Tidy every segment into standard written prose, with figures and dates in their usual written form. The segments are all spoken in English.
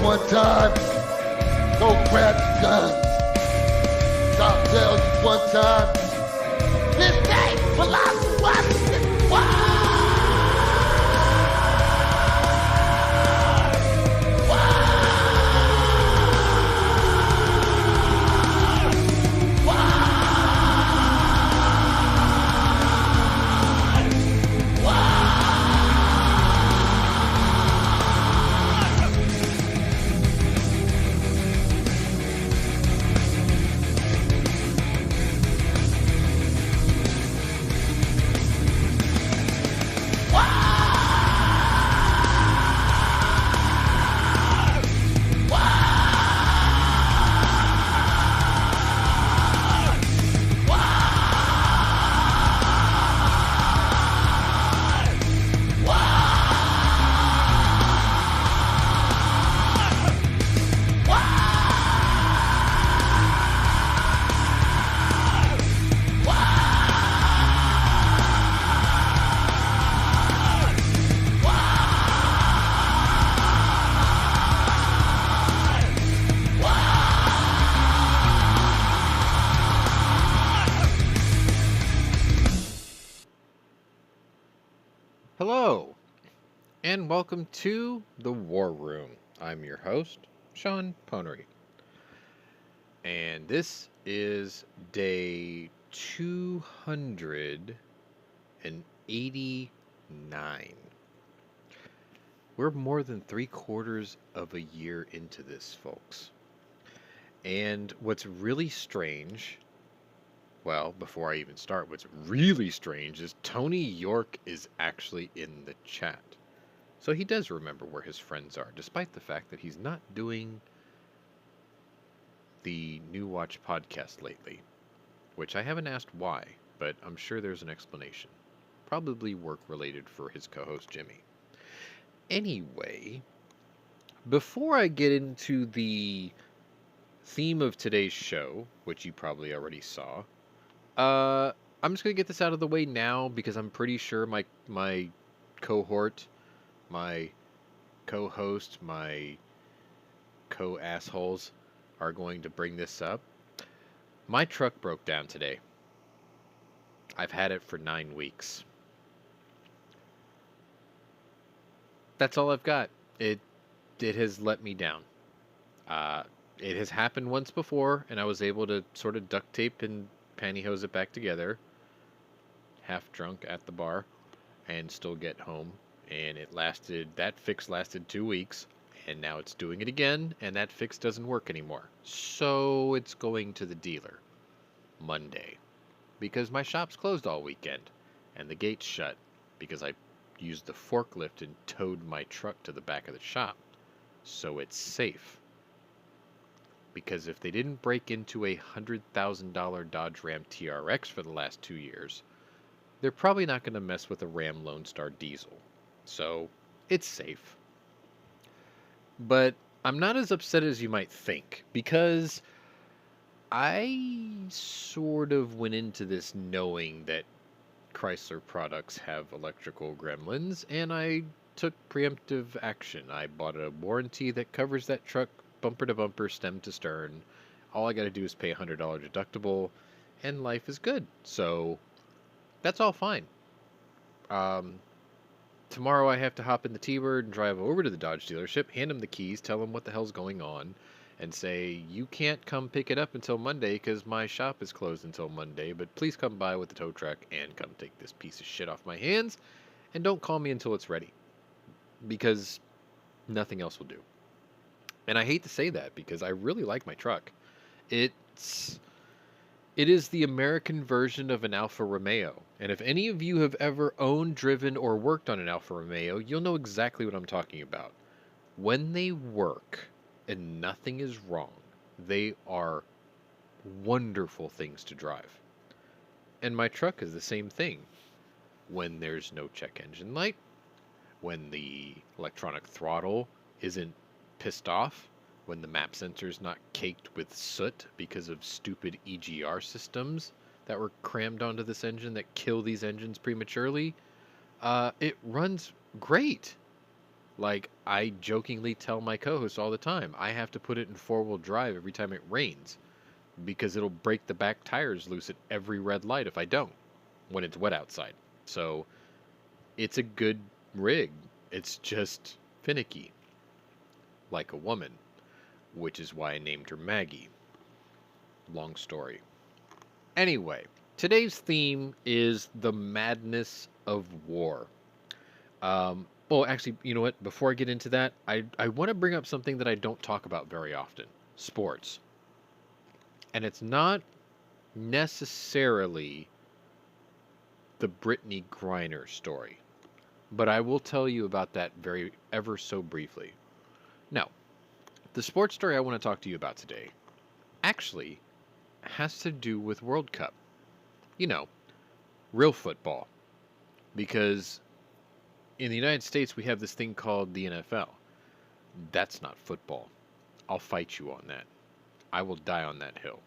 one time, go grab your guns. I'll tell you one time, this ain't philosophy. What? Hello, and welcome to the War Room. I'm your host, Sean Pwnery. And this is day 289. We're more than 3/4 of a year into this, folks. And what's really strange, well, before I even start, what's really strange is Tony York is actually in the chat. So he does remember where his friends are, despite the fact that he's not doing the New Watch podcast lately, which I haven't asked why, but I'm sure there's an explanation. Probably work-related for his co-host, Jimmy. Anyway, before I get into the theme of today's show, which you probably already saw, I'm just going to get this out of the way now because I'm pretty sure my cohort, my co-host, my co-assholes are going to bring this up. My truck broke down today. I've had it for 9 weeks. That's all I've got. It has let me down. It has happened once before, and I was able to sort of duct tape and pantyhose it back together, half drunk at the bar, and still get home. And that fix lasted 2 weeks, and now it's doing it again, and that fix doesn't work anymore. So it's going to the dealer Monday, because my shop's closed all weekend, and the gate's shut, because I used the forklift and towed my truck to the back of the shop, so it's safe. Because if they didn't break into a $100,000 Dodge Ram TRX for the last 2 years, they're probably not going to mess with a Ram Lone Star diesel. So, it's safe. But I'm not as upset as you might think, because I sort of went into this knowing that Chrysler products have electrical gremlins, and I took preemptive action. I bought a warranty that covers that truck bumper to bumper, stem to stern. All I got to do is pay a $100 deductible, and life is good. So that's all fine. Tomorrow I have to hop in the T-Bird and drive over to the Dodge dealership, hand them the keys, tell them what the hell's going on, and say, you can't come pick it up until Monday because my shop is closed until Monday, but please come by with the tow truck and come take this piece of shit off my hands, and don't call me until it's ready, because nothing else will do. And I hate to say that because I really like my truck. It is the American version of an Alfa Romeo. And if any of you have ever owned, driven, or worked on an Alfa Romeo, you'll know exactly what I'm talking about. When they work and nothing is wrong, they are wonderful things to drive. And my truck is the same thing. When there's no check engine light, when the electronic throttle isn't pissed off, when the map sensor's not caked with soot because of stupid EGR systems that were crammed onto this engine that kill these engines prematurely, it runs great. Like, I jokingly tell my co-host all the time, I have to put it in four-wheel drive every time it rains because it'll break the back tires loose at every red light if I don't when it's wet outside. So it's a good rig. It's just finicky, like a woman, which is why I named her Maggie. Long story. Anyway, today's theme is the madness of war. Well, actually, you know what? Before I get into that, I want to bring up something that I don't talk about very often: sports. And it's not necessarily the Brittany Griner story, but I will tell you about that very ever so briefly. Now, the sports story I want to talk to you about today actually has to do with World Cup. You know, real football. Because in the United States, we have this thing called the NFL. That's not football. I'll fight you on that. I will die on that hill.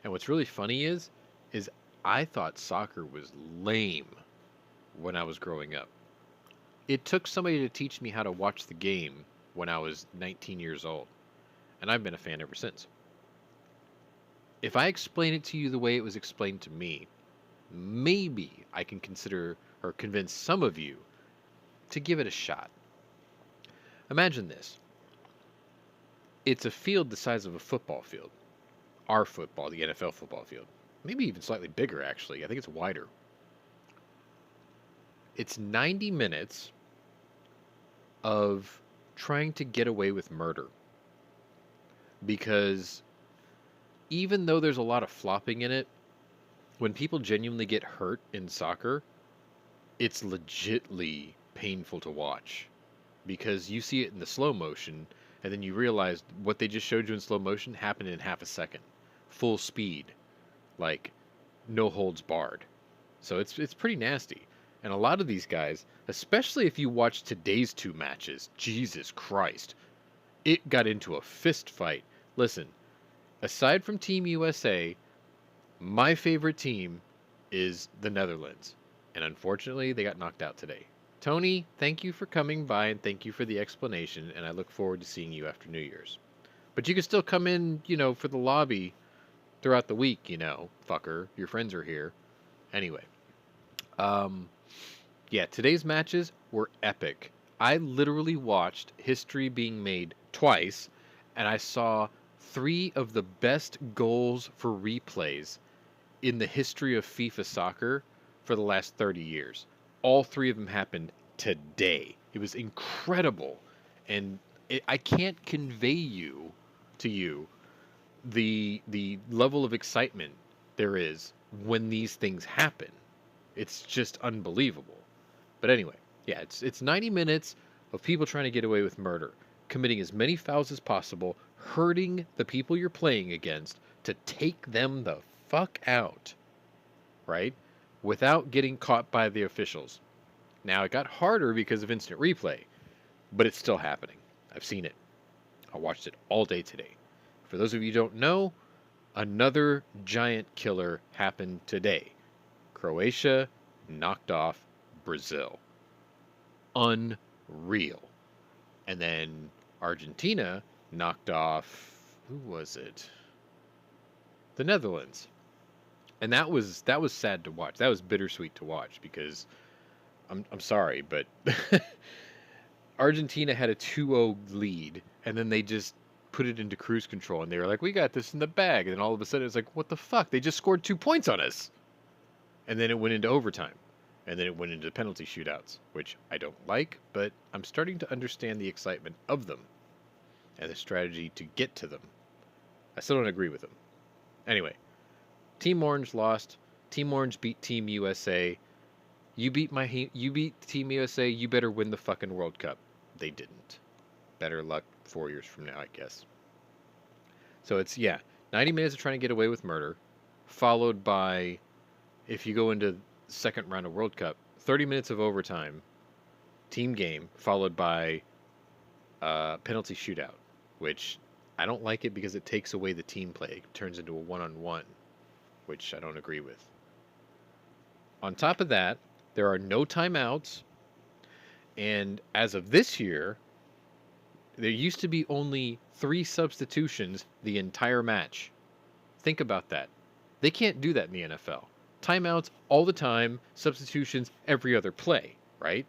And what's really funny is I thought soccer was lame when I was growing up. It took somebody to teach me how to watch the game when I was 19 years old, and I've been a fan ever since. If I explain it to you the way it was explained to me, maybe I can consider or convince some of you to give it a shot. Imagine this. It's a field the size of a football field. Our football, the NFL football field. Maybe even slightly bigger, actually. I think it's wider. It's 90 minutes of trying to get away with murder. Because even though there's a lot of flopping in it, when people genuinely get hurt in soccer, it's legitly painful to watch. Because you see it in the slow motion, and then you realize what they just showed you in slow motion happened in half a second. Full speed. Like, no holds barred. So it's pretty nasty. And a lot of these guys, especially if you watch today's two matches, Jesus Christ, it got into a fist fight. Listen, aside from Team USA, my favorite team is the Netherlands. And unfortunately, they got knocked out today. Tony, thank you for coming by and thank you for the explanation. And I look forward to seeing you after New Year's. But you can still come in, for the lobby throughout the week, fucker. Your friends are here. Anyway. Yeah, today's matches were epic. I literally watched history being made twice, and I saw 3 of the best goals for replays in the history of FIFA soccer for the last 30 years. All 3 of them happened today. It was incredible. And I can't convey to you the level of excitement there is when these things happen. It's just unbelievable. But anyway, yeah, it's 90 minutes of people trying to get away with murder, committing as many fouls as possible, hurting the people you're playing against to take them the fuck out, right? Without getting caught by the officials. Now, it got harder because of instant replay, but it's still happening. I've seen it. I watched it all day today. For those of you who don't know, another giant killer happened today. Croatia knocked off Brazil. Unreal. And then Argentina knocked off, who was it? The Netherlands. And that was sad to watch. That was bittersweet to watch because I'm sorry, but Argentina had a 2-0 lead and then they just put it into cruise control and they were like, "We got this in the bag." And then all of a sudden it's like, "What the fuck? They just scored 2 points on us." And then it went into overtime. And then it went into penalty shootouts, which I don't like, but I'm starting to understand the excitement of them and the strategy to get to them. I still don't agree with them. Anyway, Team Orange lost. Team Orange beat Team USA. You beat Team USA, you better win the fucking World Cup. They didn't. Better luck 4 years from now, I guess. So it's, 90 minutes of trying to get away with murder, followed by, if you go into second round of World Cup, 30 minutes of overtime, team game, followed by penalty shootout, which I don't like it because it takes away the team play. It turns into a one-on-one, which I don't agree with. On top of that, there are no timeouts, And as of this year, there used to be only 3 substitutions the entire match. Think about that. They can't do that in the NFL. Timeouts all the time, substitutions every other play, right?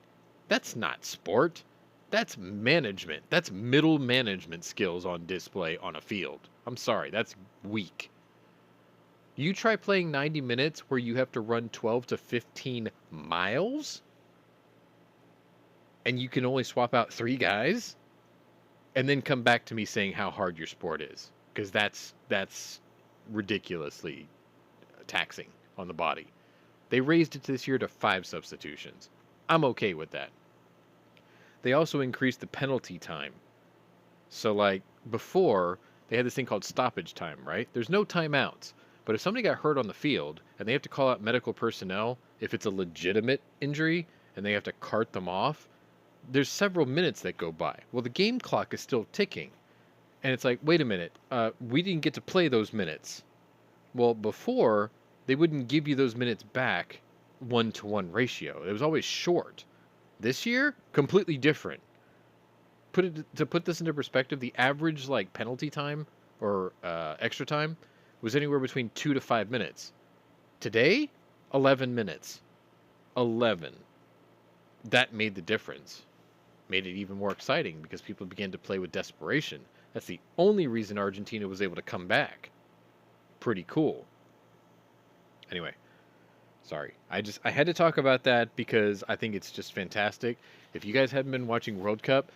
That's not sport. That's management. That's middle management skills on display on a field. I'm sorry, that's weak. You try playing 90 minutes where you have to run 12 to 15 miles and you can only swap out 3 guys and then come back to me saying how hard your sport is, because that's ridiculously taxing on the body. They raised it this year to 5 substitutions. I'm okay with that. They also increased the penalty time. So like before, they had this thing called stoppage time, right? There's no timeouts. But if somebody got hurt on the field and they have to call out medical personnel, if it's a legitimate injury and they have to cart them off, there's several minutes that go by. Well, the game clock is still ticking. And it's like, wait a minute, we didn't get to play those minutes. Well, before, they wouldn't give you those minutes back 1-to-1 ratio. It was always short. This year, completely different. To put this into perspective, the average like penalty time or extra time was anywhere between 2 to 5 minutes. Today, 11 minutes. 11. That made the difference. Made it even more exciting because people began to play with desperation. That's the only reason Argentina was able to come back. Pretty cool. Anyway, sorry. I had to talk about that because I think it's just fantastic. If you guys haven't been watching World Cup,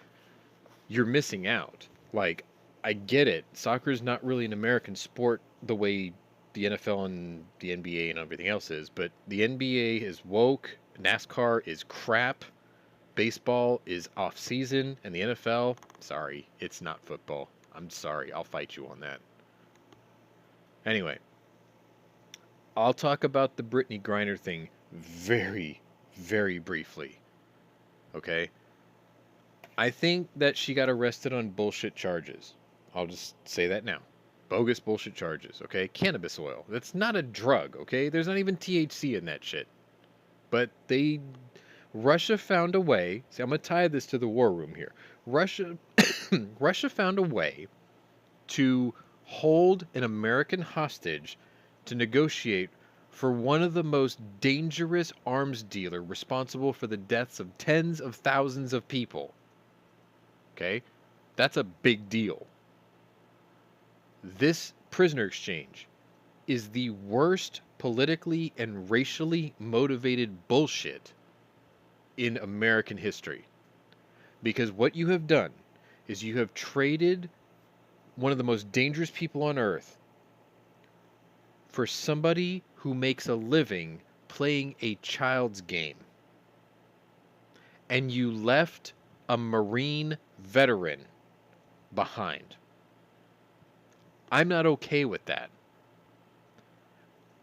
you're missing out. Like, I get it. Soccer's not really an American sport the way the NFL and the NBA and everything else is, but the NBA is woke, NASCAR is crap, baseball is off season, and the NFL, sorry, it's not football. I'm sorry, I'll fight you on that. Anyway, I'll talk about the Brittany Griner thing very, very briefly. Okay? I think that she got arrested on bullshit charges. I'll just say that now. Bogus bullshit charges, okay? Cannabis oil. That's not a drug, okay? There's not even THC in that shit. But Russia found a way. See, I'm going to tie this to the war room here. Russia found a way to hold an American hostage to negotiate for one of the most dangerous arms dealer responsible for the deaths of tens of thousands of people. Okay? That's a big deal. This prisoner exchange is the worst politically and racially motivated bullshit in American history. Because what you have done is you have traded one of the most dangerous people on earth for somebody who makes a living playing a child's game. And you left a Marine veteran behind. I'm not okay with that.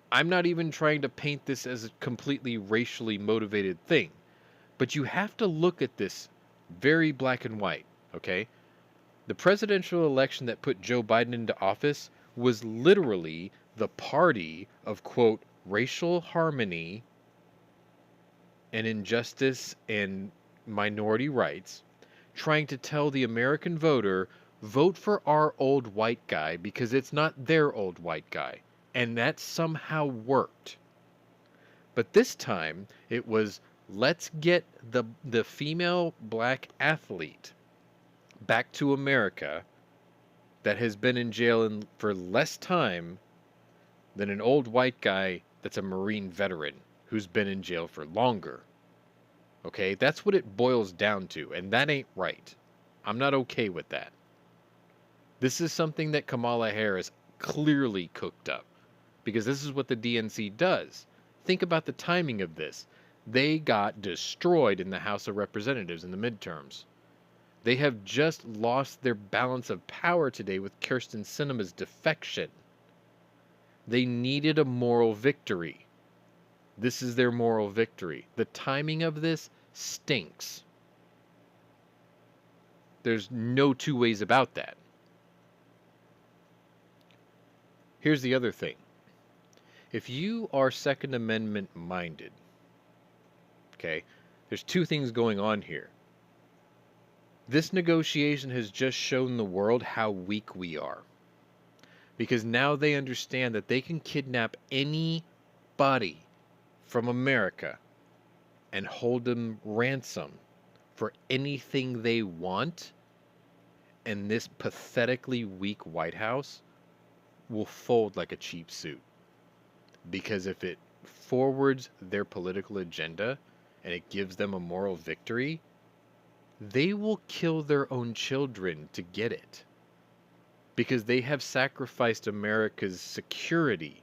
I'm not even trying to paint this as a completely racially motivated thing. But you have to look at this very black and white, okay? The presidential election that put Joe Biden into office was literally the party of, quote, racial harmony and injustice and minority rights, trying to tell the American voter, vote for our old white guy because it's not their old white guy. And that somehow worked. But this time, it was, let's get the female black athlete back to America that has been in jail for less time than an old white guy that's a Marine veteran who's been in jail for longer. Okay? That's what it boils down to, and that ain't right. I'm not okay with that. This is something that Kamala Harris clearly cooked up, because this is what the DNC does. Think about the timing of this. They got destroyed in the House of Representatives in the midterms. They have just lost their balance of power today with Kyrsten Sinema's defection. They needed a moral victory. This is their moral victory. The timing of this stinks. There's no two ways about that. Here's the other thing. If you are Second Amendment minded, okay, there's two things going on here. This negotiation has just shown the world how weak we are. Because now they understand that they can kidnap anybody from America and hold them ransom for anything they want, and this pathetically weak White House will fold like a cheap suit. Because if it forwards their political agenda and it gives them a moral victory, they will kill their own children to get it. Because they have sacrificed America's security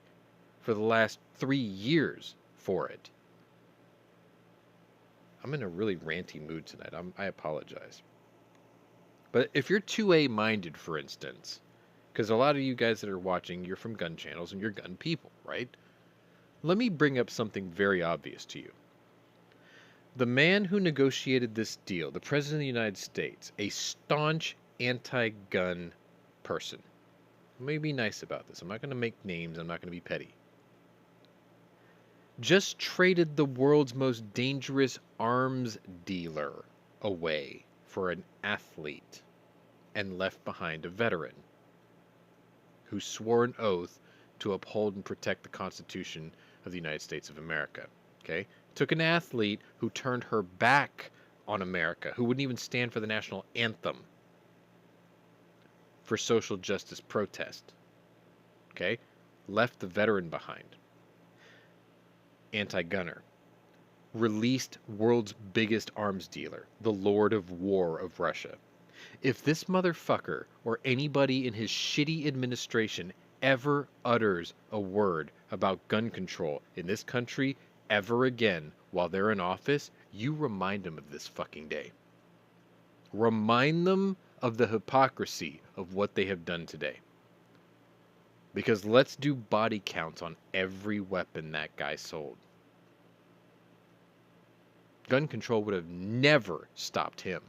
for the last 3 years for it. I'm in a really ranty mood tonight. I apologize. But if you're 2A minded, for instance, because a lot of you guys that are watching, you're from gun channels and you're gun people, right? Let me bring up something very obvious to you. The man who negotiated this deal, the President of the United States, a staunch anti-gun person. Let me be nice about this. I'm not going to make names. I'm not going to be petty. Just traded the world's most dangerous arms dealer away for an athlete and left behind a veteran who swore an oath to uphold and protect the Constitution of the United States of America. Okay? Took an athlete who turned her back on America, who wouldn't even stand for the national anthem for social justice protest. Okay? Left the veteran behind. Anti-gunner. Released world's biggest arms dealer, the Lord of War of Russia. If this motherfucker or anybody in his shitty administration ever utters a word about gun control in this country ever again while they're in office, you remind them of this fucking day. Remind them of the hypocrisy of what they have done today. Because let's do body counts on every weapon that guy sold. Gun control would have never stopped him.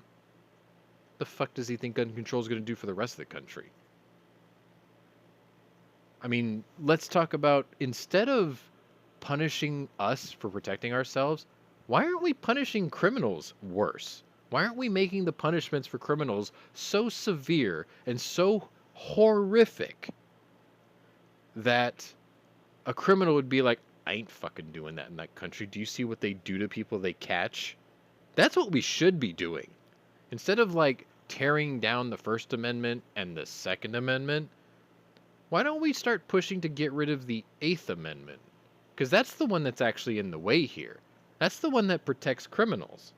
The fuck does he think gun control is going to do for the rest of the country? I mean, let's talk about, instead of punishing us for protecting ourselves, why aren't we punishing criminals worse? Why aren't we making the punishments for criminals so severe and so horrific that a criminal would be like, I ain't fucking doing that in that country. Do you see what they do to people they catch? That's what we should be doing. Instead of like tearing down the First Amendment and the Second Amendment, why don't we start pushing to get rid of the Eighth Amendment? Because that's the one that's actually in the way here. That's the one that protects criminals.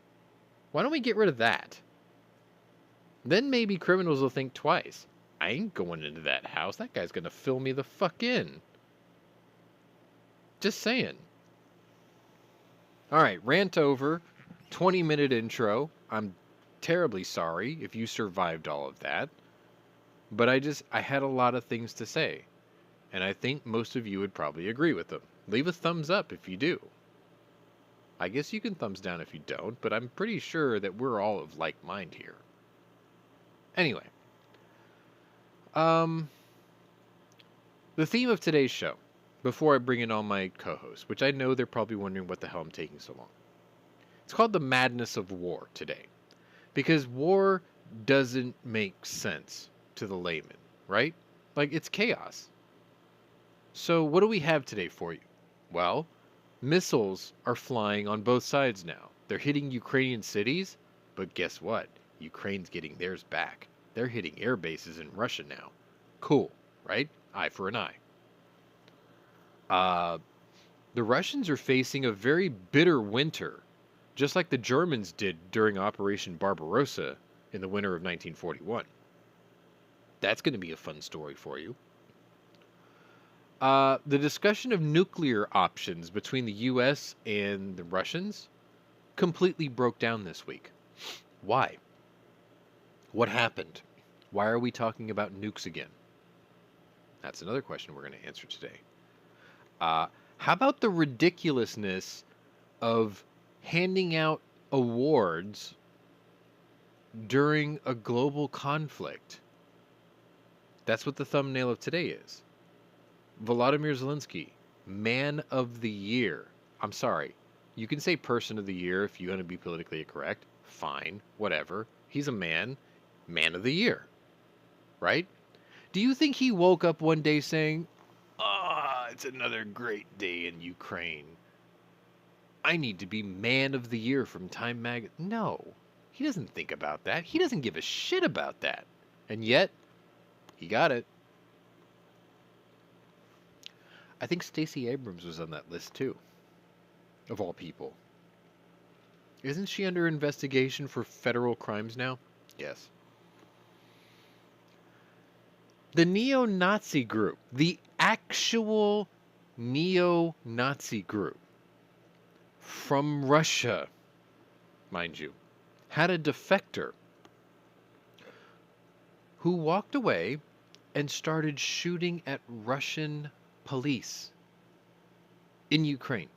Why don't we get rid of that? Then maybe criminals will think twice. I ain't going into that house. That guy's going to fill me the fuck in. Just saying. Alright, rant over. 20-minute intro. I'm terribly sorry if you survived all of that. But I had a lot of things to say. And I think most of you would probably agree with them. Leave a thumbs up if you do. I guess you can thumbs down if you don't, but I'm pretty sure that we're all of like mind here. Anyway. The theme of today's show, before I bring in all my co-hosts, which I know they're probably wondering what the hell I'm taking so long. It's called the madness of war today. Because war doesn't make sense to the layman, right? Like, it's chaos. So what do we have today for you? Well, missiles are flying on both sides now. They're hitting Ukrainian cities, but guess what? Ukraine's getting theirs back. They're hitting air bases in Russia now. Cool, right? Eye for an eye. The Russians are facing a very bitter winter, just like the Germans did during Operation Barbarossa in the winter of 1941. That's going to be a fun story for you. The discussion of nuclear options between the U.S. and the Russians completely broke down this week. Why? What happened? Why are we talking about nukes again? That's another question we're going to answer today. How about the ridiculousness of handing out awards during a global conflict? That's what the thumbnail of today is. Volodymyr Zelensky, Man of the Year. I'm sorry. You can say Person of the Year if you want to be politically correct. Fine. Whatever. He's a man of the year, right? Do you think he woke up one day saying, "Ah, it's another great day in Ukraine. I need to be man of the year from Time Mag." No, he doesn't think about that. He doesn't give a shit about that. And yet, he got it. I think Stacey Abrams was on that list too, of all people. Isn't she under investigation for federal crimes now? Yes. The neo-Nazi group, the actual neo-Nazi group from Russia, mind you, had a defector who walked away and started shooting at Russian police in Ukraine.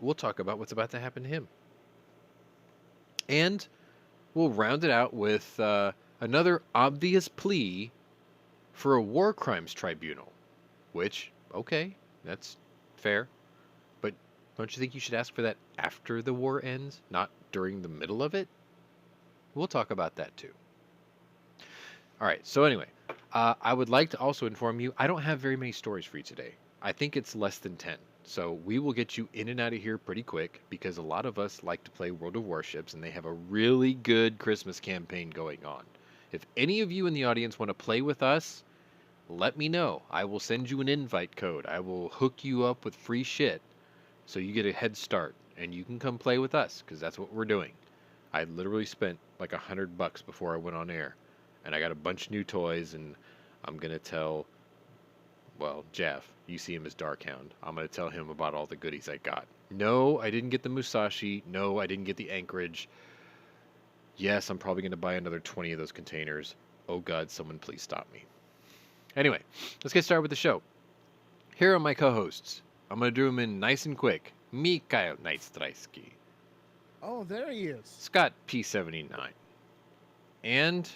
We'll talk about what's about to happen to him. And we'll round it out with another obvious plea for a war crimes tribunal, which, okay, that's fair. But don't you think you should ask for that after the war ends, not during the middle of it? We'll talk about that too. All right, so anyway, I would like to also inform you, I don't have very many stories for you today. I think it's less than 10. So we will get you in and out of here pretty quick because a lot of us like to play World of Warships and they have a really good Christmas campaign going on. If any of you in the audience want to play with us, let me know. I will send you an invite code. I will hook you up with free shit so you get a head start and you can come play with us because that's what we're doing. I literally spent like $100 before I went on air and I got a bunch of new toys and I'm going to tell, well, Jeff, you see him as Darkhound. I'm going to tell him about all the goodies I got. No, I didn't get the Musashi. No, I didn't get the Anchorage. Yes, I'm probably going to buy another 20 of those containers. Oh God, someone please stop me. Anyway, let's get started with the show. Here are my co-hosts. I'm going to do them in nice and quick. Mikhail Naistraiski. Oh, there he is. Scott P79. And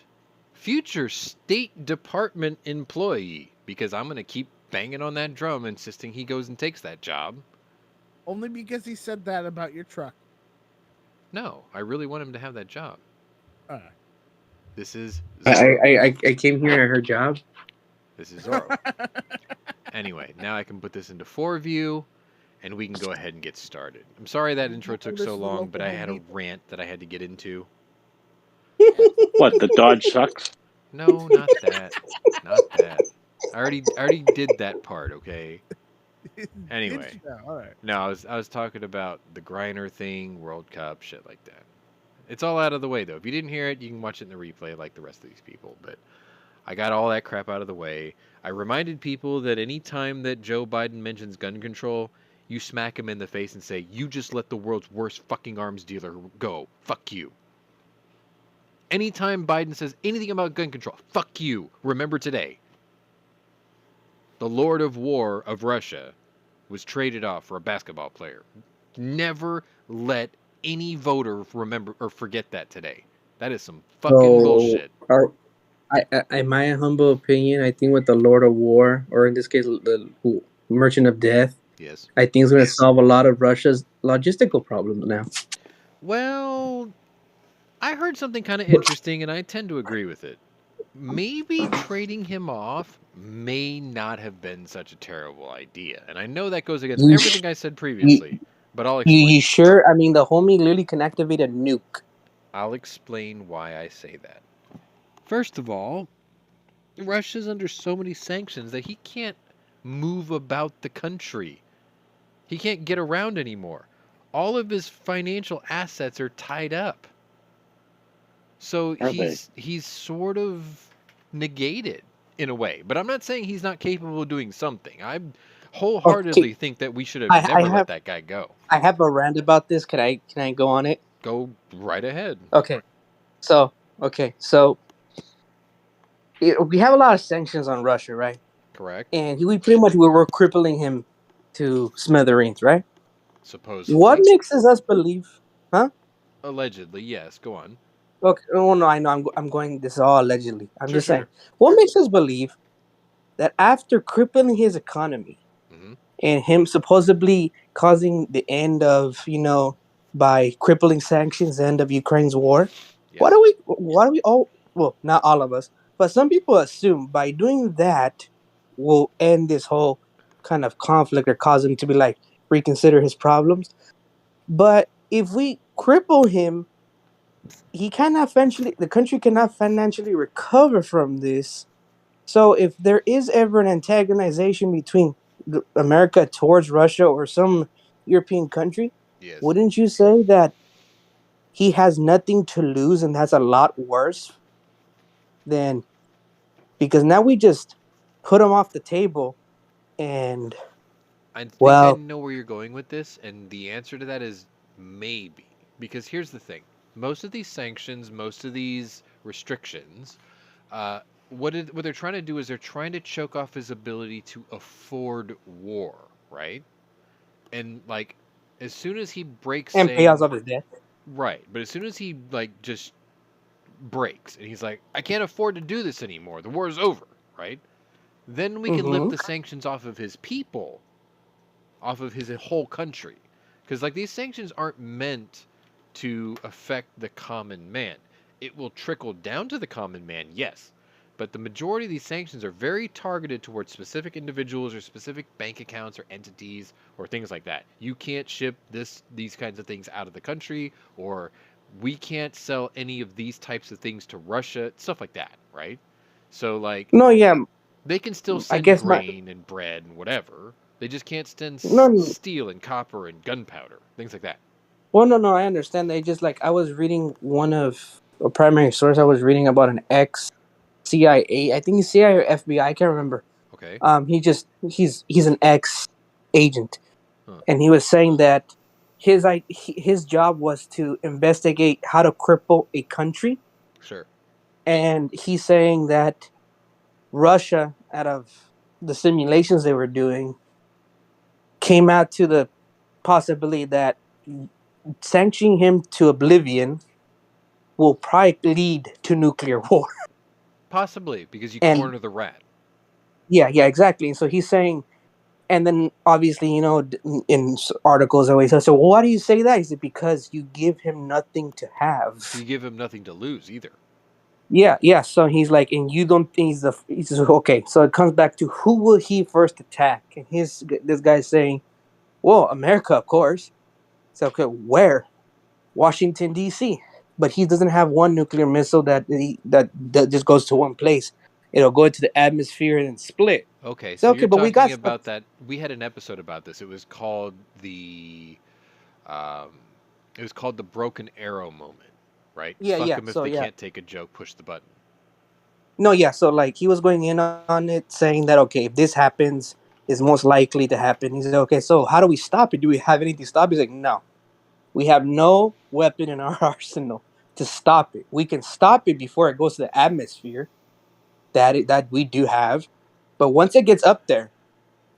future State Department employee, because I'm going to keep banging on that drum, insisting he goes and takes that job. Only because he said that about your truck. No, I really want him to have that job. This is I came here at her job. This is Zorro. Anyway, now I can put this into 4View, and we can go ahead and get started. I'm sorry that intro took so long, but I had a rant that I had to get into. What, the Dodge sucks? No, not that. Not that. I already did that part, okay? Anyway. All right. No, I was talking about the Griner thing, World Cup, shit like that. It's all out of the way, though. If you didn't hear it, you can watch it in the replay like the rest of these people. But I got all that crap out of the way. I reminded people that any time that Joe Biden mentions gun control, you smack him in the face and say, "You just let the world's worst fucking arms dealer go. Fuck you." Anytime Biden says anything about gun control, fuck you. Remember today. The Lord of War of Russia was traded off for a basketball player. Never let any voter remember or forget that today. That is some fucking bullshit. In my humble opinion, I think with the Lord of War, or in this case, the Merchant of Death, yes, I think it's going to solve a lot of Russia's logistical problems now. Well, I heard something kind of interesting, and I tend to agree with it. Maybe trading him off may not have been such a terrible idea. And I know that goes against everything I said previously, but I'll explain. You sure? I mean, the homie literally can activate a nuke. I'll explain why I say that. First of all, Russia's under so many sanctions that he can't move about the country. He can't get around anymore. All of his financial assets are tied up. So he's sort of negated in a way. But I'm not saying he's not capable of doing something. I wholeheartedly think that we should have never let that guy go. I have a rant about this. Can I go on it? Go right ahead. Okay. So we have a lot of sanctions on Russia, right? Correct. And we pretty much were crippling him to smithereens, right? Supposedly. What makes us believe? Huh? Allegedly, yes. Go on. Okay. Oh no, I know. I'm going. This is all allegedly. I'm just saying. Sure. What makes us believe that after crippling his economy and him supposedly causing the end of by crippling sanctions, the end of Ukraine's war. Yes. Why do we all, well, not all of us, but some people assume by doing that will end this whole kind of conflict or cause him to be like reconsider his problems. But if we cripple him, he cannot financially, the country cannot financially recover from this. So if there is ever an antagonization between America towards Russia or some European country, Yes. wouldn't you say that he has nothing to lose and that's a lot worse than, because now we just put him off the table and I think I well, know where you're going with this, and the answer to that is maybe. Because here's the thing: most of these sanctions, most of these restrictions, what they're trying to do is they're trying to choke off his ability to afford war, right? And like, as soon as he breaks and pay us saying off his debt. right, but as soon as he like just breaks and he's like, I can't afford to do this anymore. The war is over, right? Then we can lift Mm-hmm. the sanctions off of his people, off of his whole country. Because like these sanctions aren't meant to affect the common man. It will trickle down to the common man, yes. But the majority of these sanctions are very targeted towards specific individuals or specific bank accounts or entities or things like that. You can't ship these kinds of things out of the country, or we can't sell any of these types of things to Russia, stuff like that, right? So like No, yeah, they can still I send guess my grain and bread and whatever. They just can't send no, steel and copper and gunpowder, things like that. well, no, I understand. They just like I was reading one of a primary source. I was reading about an ex CIA. I think he's CIA or FBI. I can't remember. Okay. He's an ex agent, Huh. and he was saying that his job was to investigate how to cripple a country, Sure. and he's saying that Russia, out of the simulations they were doing, came out to the possibility that sanctioning him to oblivion will probably lead to nuclear war. Possibly because you And corner the rat. yeah, exactly. And so he's saying, and then obviously, in articles always say, so well, why do you say that? Is it because you give him nothing to have? You give him nothing to lose either. Yeah. So he's like, and you don't think he's just, okay. So it comes back to who will he first attack? And this guy's saying, well, America, of course. So okay, where? Washington D.C. But he doesn't have one nuclear missile that just goes to one place. It'll go into the atmosphere and then split. Okay, So so okay, you're but we talking got about that. We had an episode about this. Um, it was called the broken arrow moment, right? Fuck yeah. them if So they yeah, can't take a joke, push the button. no, yeah. So like he was going in on it, saying that okay, if this happens, is most likely to happen. He said, okay, so how do we stop it? Do we have anything to stop it? He's like, no, we have no weapon in our arsenal to stop it. We can stop it before it goes to the atmosphere. That we do have, but once it gets up there,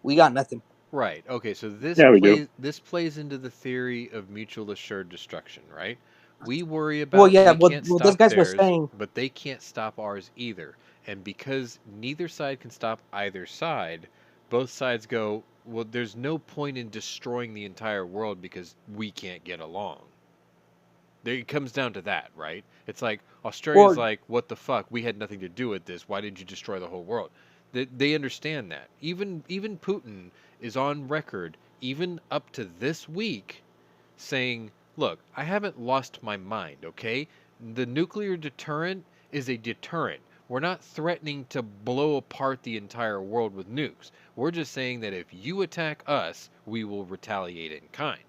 we got nothing. Right. Okay. So Yeah, we do. this plays into the theory of mutual assured destruction, right? We worry Well, about yeah, we what can't what this stop guys was theirs, saying. but they can't stop ours either. And because neither side can stop either side, both sides go, well, there's no point in destroying the entire world because we can't get along. There it comes down to that, right? It's like Australia's Well, like, what the fuck? We had nothing to do with this. Why did you destroy the whole world? They understand that. Even Putin is on record, even up to this week, saying, "Look, I haven't lost my mind. Okay, the nuclear deterrent is a deterrent. We're not threatening to blow apart the entire world with nukes. We're just saying that if you attack us, we will retaliate in kind."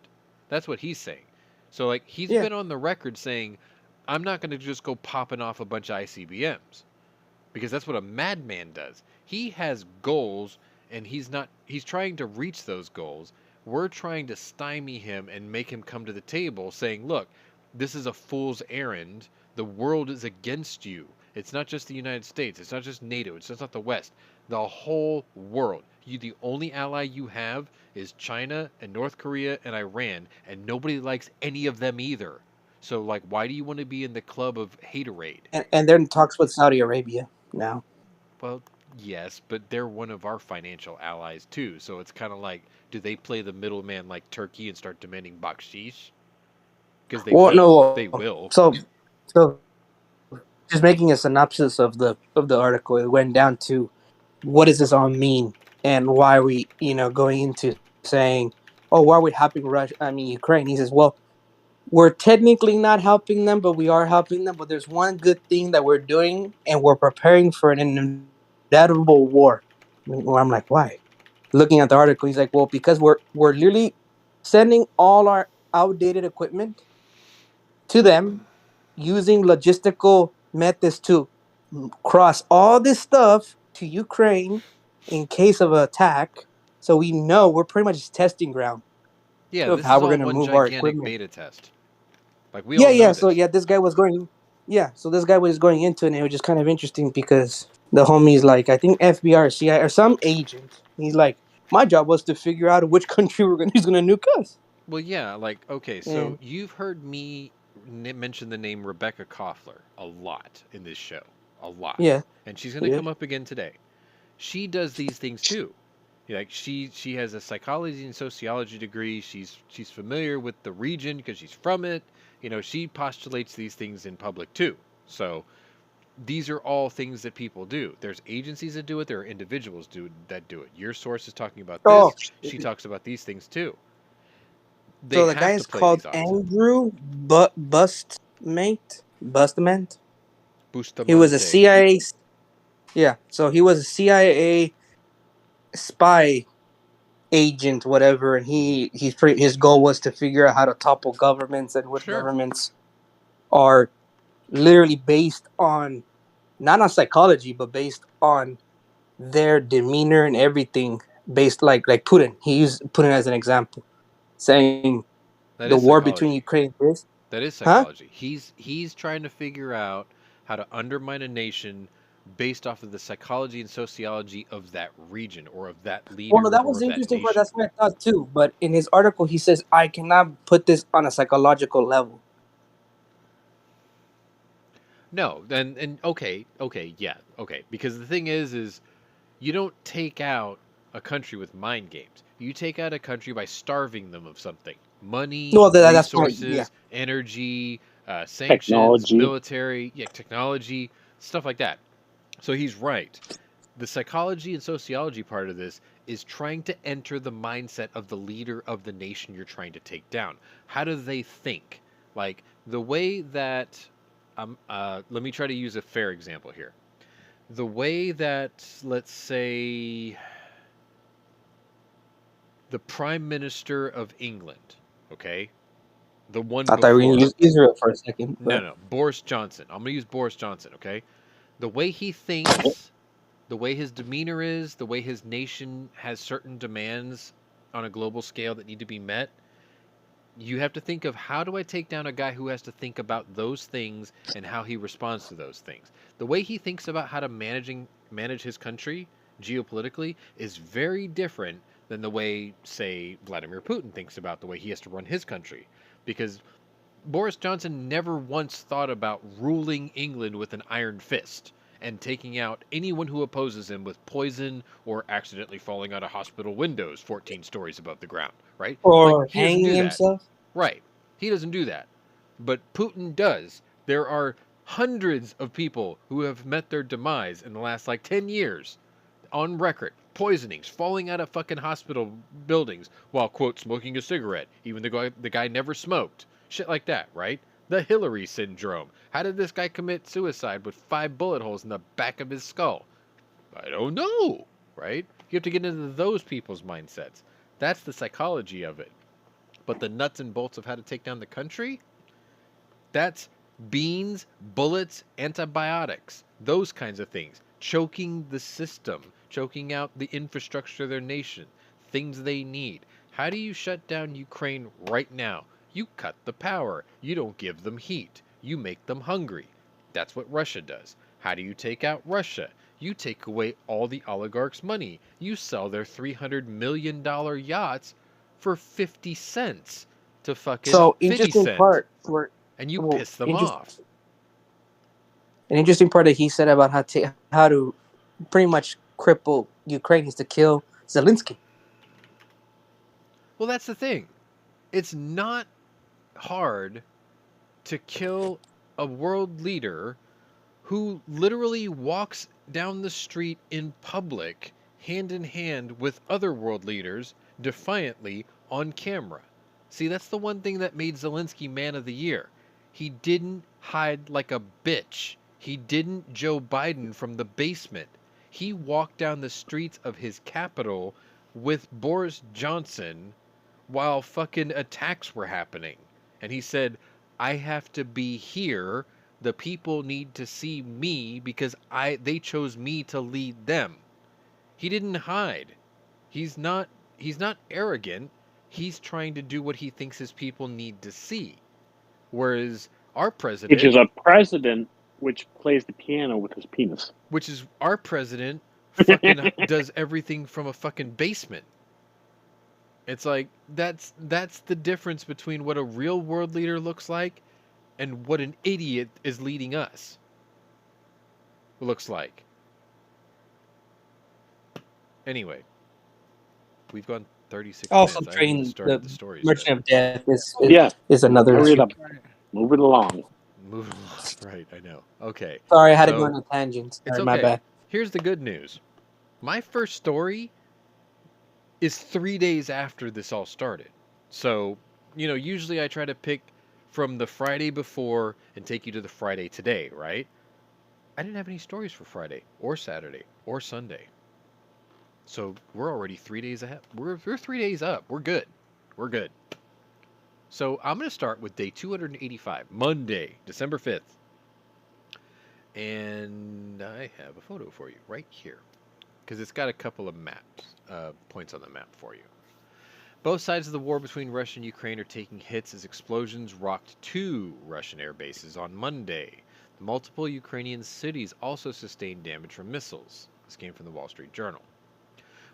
That's what he's saying. So like he's yeah, been on the record saying, "I'm not going to just go popping off a bunch of ICBMs." Because that's what a madman does. He has goals and he's trying to reach those goals. We're trying to stymie him and make him come to the table saying, "Look, this is a fool's errand. The world is against you. It's not just the United States, it's not just NATO, it's just not the West. The whole world. The only ally you have is China and North Korea and Iran, and nobody likes any of them either. So like why do you want to be in the club of haterade?" and they're in talks with Saudi Arabia now. Well, yes, but they're one of our financial allies too. So it's kind of like, do they play the middleman like Turkey and start demanding bakshish? because they Well, will. They no. will. So just making a synopsis of the article, it went down to what does this all mean and why are we going into saying, oh, why are we helping Ukraine? He says, well, we're technically not helping them, but we are helping them. But there's one good thing that we're doing, and we're preparing for an inevitable war. Well, I'm like, why? Looking at the article, he's like, well, because we're literally sending all our outdated equipment to them using logistical methods to cross all this stuff to Ukraine in case of an attack. So we know we're pretty much just testing ground Yeah, of this how is we're all going to one move our gigantic equipment. beta test. Like we Yeah, all know yeah. So this. yeah, this guy was going. Yeah, so this guy was going into it, and it was just kind of interesting because the homie's like, I think FBI or CIA or some agent. He's like, my job was to figure out which country he's gonna nuke us. Well, yeah, like okay, so And you've heard me mention the name Rebecca Koffler a lot in this show, a lot, yeah, and she's going to yeah. come up again today. She does these things too. Like she has a psychology and sociology degree. She's familiar with the region because she's from it. She postulates these things in public too. So these are all things that people do. There's agencies that do it. There are individuals that do it. Your source is talking about Oh, this. She talks about these things too. They so the guy have to is play these called odds. Andrew Bustament. He was a Bustamante. CIA. Yeah, so he was a CIA spy agent, whatever, and his goal was to figure out how to topple governments and what Sure. governments are literally based on not on psychology, but based on their demeanor and everything. Based like Putin, he used Putin as an example, saying That the is war between psychology. Ukraine and this, That is huh? psychology. He's trying to figure out how to undermine a nation based off of the psychology and sociology of that region or of that Well, no, leader that or was of the that interesting part. nation. That's what I thought too. But in his article, he says I cannot put this on a psychological level. No, and okay, yeah, okay. Because the thing is you don't take out a country with mind games. You take out a country by starving them of something: money, No, that's fine. Yeah. resources, energy, sanctions, Technology. military, yeah, technology, stuff like that. So he's right. The psychology and sociology part of this is trying to enter the mindset of the leader of the nation you're trying to take down. How do they think? Like the way that, let me try to use a fair example here. The way that, let's say, the Prime Minister of England, okay, the one I thought we were going before, to use Israel for a second, no, but no, Boris Johnson. I'm gonna use Boris Johnson, okay. The way he thinks, the way his demeanor is, the way his nation has certain demands on a global scale that need to be met, you have to think of how do I take down a guy who has to think about those things and how he responds to those things. The way he thinks about how to manage his country geopolitically is very different than the way, say, Vladimir Putin thinks about the way he has to run his country. Because Boris Johnson never once thought about ruling England with an iron fist and taking out anyone who opposes him with poison or accidentally falling out of hospital windows 14 stories above the ground, right? Like, or he doesn't hanging do that. himself. Right. He doesn't do that. But Putin does. There are hundreds of people who have met their demise in the last, like, 10 years on record. Poisonings, falling out of fucking hospital buildings while, quote, smoking a cigarette, even the guy never smoked. Shit like that, right? The Hillary syndrome. How did this guy commit suicide with 5 bullet holes in the back of his skull? I don't know, right? You have to get into those people's mindsets. That's the psychology of it. But the nuts and bolts of how to take down the country, that's beans, bullets, antibiotics, those kinds of things. Choking the system, choking out the infrastructure of their nation, things they need. How do you shut down Ukraine right now? You cut the power. You don't give them heat. You make them hungry. That's what Russia does. How do you take out Russia? You take away all the oligarchs' money. You sell their $300 million yachts for 50 cents to fucking So 50 interesting cents. part where And you well, piss them off. an interesting part that he said about how to pretty much cripple Ukraine is to kill Zelensky. Well, that's the thing. It's not hard to kill a world leader who literally walks down the street in public, hand in hand with other world leaders, defiantly on camera. See, that's the one thing that made Zelensky Man of the Year. He didn't hide like a bitch. He didn't Joe Biden from the basement. He walked down the streets of his capital with Boris Johnson while fucking attacks were happening. And he said, I have to be here. The people need to see me because they chose me to lead them. He didn't hide. He's not arrogant. He's trying to do what he thinks his people need to see. Whereas our president, Which is a president which plays the piano with his penis. which is our president, fucking does everything from a fucking basement. It's like that's the difference between what a real world leader looks like and what an idiot is leading us looks like. Anyway, we've gone 36 Also, minutes. I haven't train even started the the stories Merchant yet. of Death Yeah. is another Hurry it issue. up. Move it along. Moving along. Right, I know. Okay. Sorry, I had to So, go on a tangent. It's Sorry, okay. my bad. Here's the good news. My first story is 3 days after this all started. So, usually I try to pick from the Friday before and take you to the Friday today, right? I didn't have any stories for Friday or Saturday or Sunday. So we're already 3 days ahead. We're 3 days up. We're good. We're good. So I'm going to start with day 285, Monday, December 5th. And I have a photo for you right here because it's got a couple of maps, points on the map for you. Both sides of the war between Russia and Ukraine are taking hits as explosions rocked 2 Russian air bases on Monday. Multiple Ukrainian cities also sustained damage from missiles. This came from the Wall Street Journal.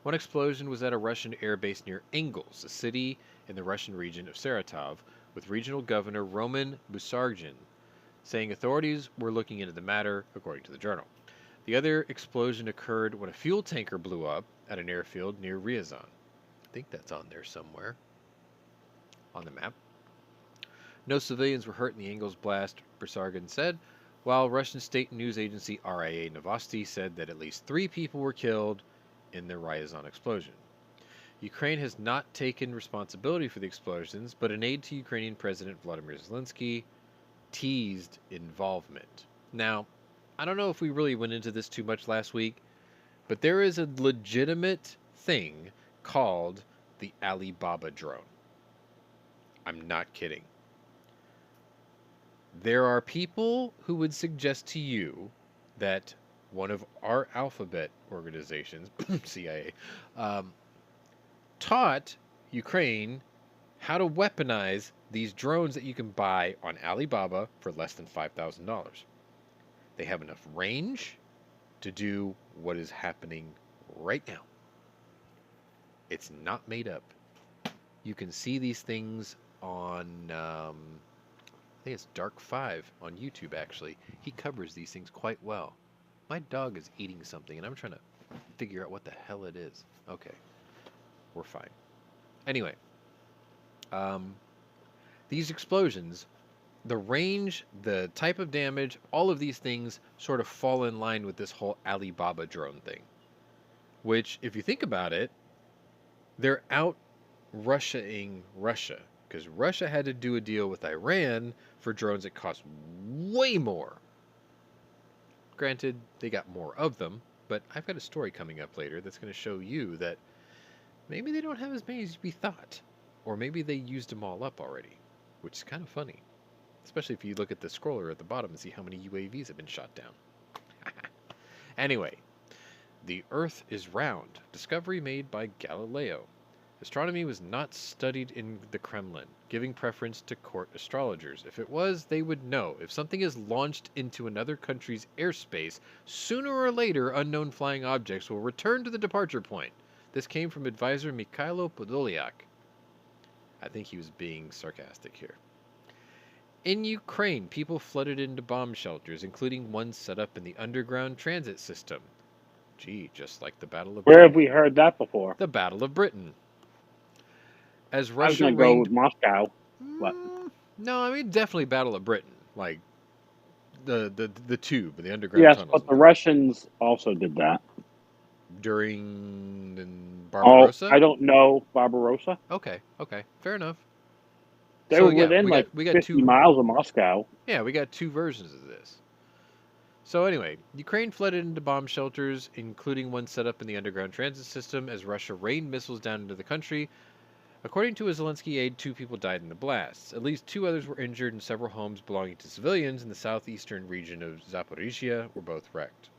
One explosion was at a Russian air base near Engels, a city in the Russian region of Saratov, with regional governor Roman Busargin saying authorities were looking into the matter, according to the journal. The other explosion occurred when a fuel tanker blew up at an airfield near Ryazan. I think that's on there somewhere on the map. No civilians were hurt in the Engels blast, Busargin said, while Russian state news agency RIA Novosti said that at least 3 people were killed in the Ryazan explosion. Ukraine has not taken responsibility for the explosions, but an aide to Ukrainian President Volodymyr Zelensky teased involvement. Now, I don't know if we really went into this too much last week, but there is a legitimate thing called the Alibaba drone. I'm not kidding. There are people who would suggest to you that one of our alphabet organizations, CIA, taught Ukraine how to weaponize these drones that you can buy on Alibaba for less than $5,000. They have enough range to do what is happening right now. It's not made up. You can see these things on, I think it's Dark 5 on YouTube, actually. He covers these things quite well. My dog is eating something, and I'm trying to figure out what the hell it is. Okay. We're fine. Anyway. These explosions, the range, the type of damage, all of these things sort of fall in line with this whole Alibaba drone thing. Which, if you think about it, they're out Russia-ing Russia. Because Russia had to do a deal with Iran for drones that cost way more. Granted, they got more of them, but I've got a story coming up later that's going to show you that maybe they don't have as many as we thought. Or maybe they used them all up already, which is kind of funny. Especially if you look at the scroller at the bottom and see how many UAVs have been shot down. Anyway, the Earth is round. Discovery made by Galileo. Astronomy was not studied in the Kremlin, giving preference to court astrologers. If it was, they would know. If something is launched into another country's airspace, sooner or later unknown flying objects will return to the departure point. This came from advisor Mikhailo Podolyak. I think he was being sarcastic here. In Ukraine, people flooded into bomb shelters, including one set up in the underground transit system. Gee, just like the Battle of Where Britain. have we heard that before? The Battle of Britain. As I was Russia going to go rained... with Moscow. What? No, I mean definitely Battle of Britain, like the tube, the underground Yes, tunnels but and the stuff. Russians also did that. During Oh, Barbarossa. I don't know Barbarossa. Okay, fair enough. They So were yeah, within like we got 50 two. miles of Moscow. Yeah, we got two versions of this. So anyway, Ukraine flooded into bomb shelters, including one set up in the underground transit system, as Russia rained missiles down into the country. According to a Zelensky aide, 2 people died in the blasts. At least 2 others were injured, and several homes belonging to civilians in the southeastern region of Zaporizhia were both wrecked.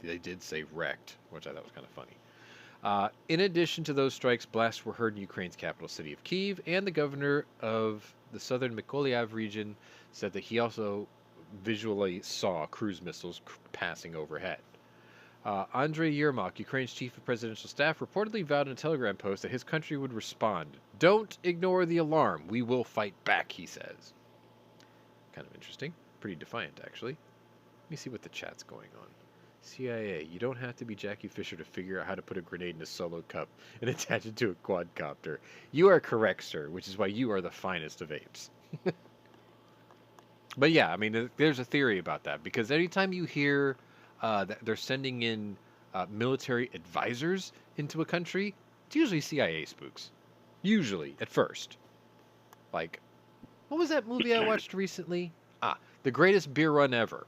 They did say wrecked, which I thought was kind of funny. In addition to those strikes, blasts were heard in Ukraine's capital city of Kyiv, and the governor of the southern Mykolaiv region said that he also visually saw cruise missiles passing overhead. Andrei Yermak, Ukraine's chief of presidential staff, reportedly vowed in a Telegram post that his country would respond. Don't ignore the alarm. We will fight back, he says. Kind of interesting. Pretty defiant, actually. Let me see what the chat's going on. CIA, you don't have to be Jackie Fisher to figure out how to put a grenade in a solo cup and attach it to a quadcopter. You are correct, sir, which is why you are the finest of apes. But yeah, I mean, there's a theory about that, because anytime you hear that they're sending in military advisors into a country, it's usually CIA spooks. Usually, at first. Like, what was that movie I watched recently? The Greatest Beer Run Ever.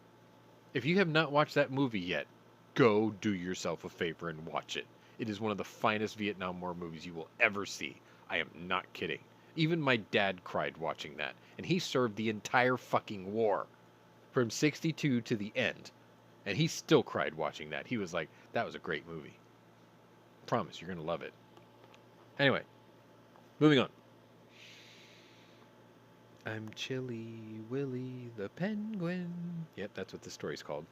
If you have not watched that movie yet, go do yourself a favor and watch it. It is one of the finest Vietnam War movies you will ever see. I am not kidding. Even my dad cried watching that, and he served the entire fucking war from 62 to the end. And he still cried watching that. He was like, that was a great movie. Promise, you're going to love it. Anyway, moving on. I'm Chilly Willy the Penguin. Yep, that's what the story's called.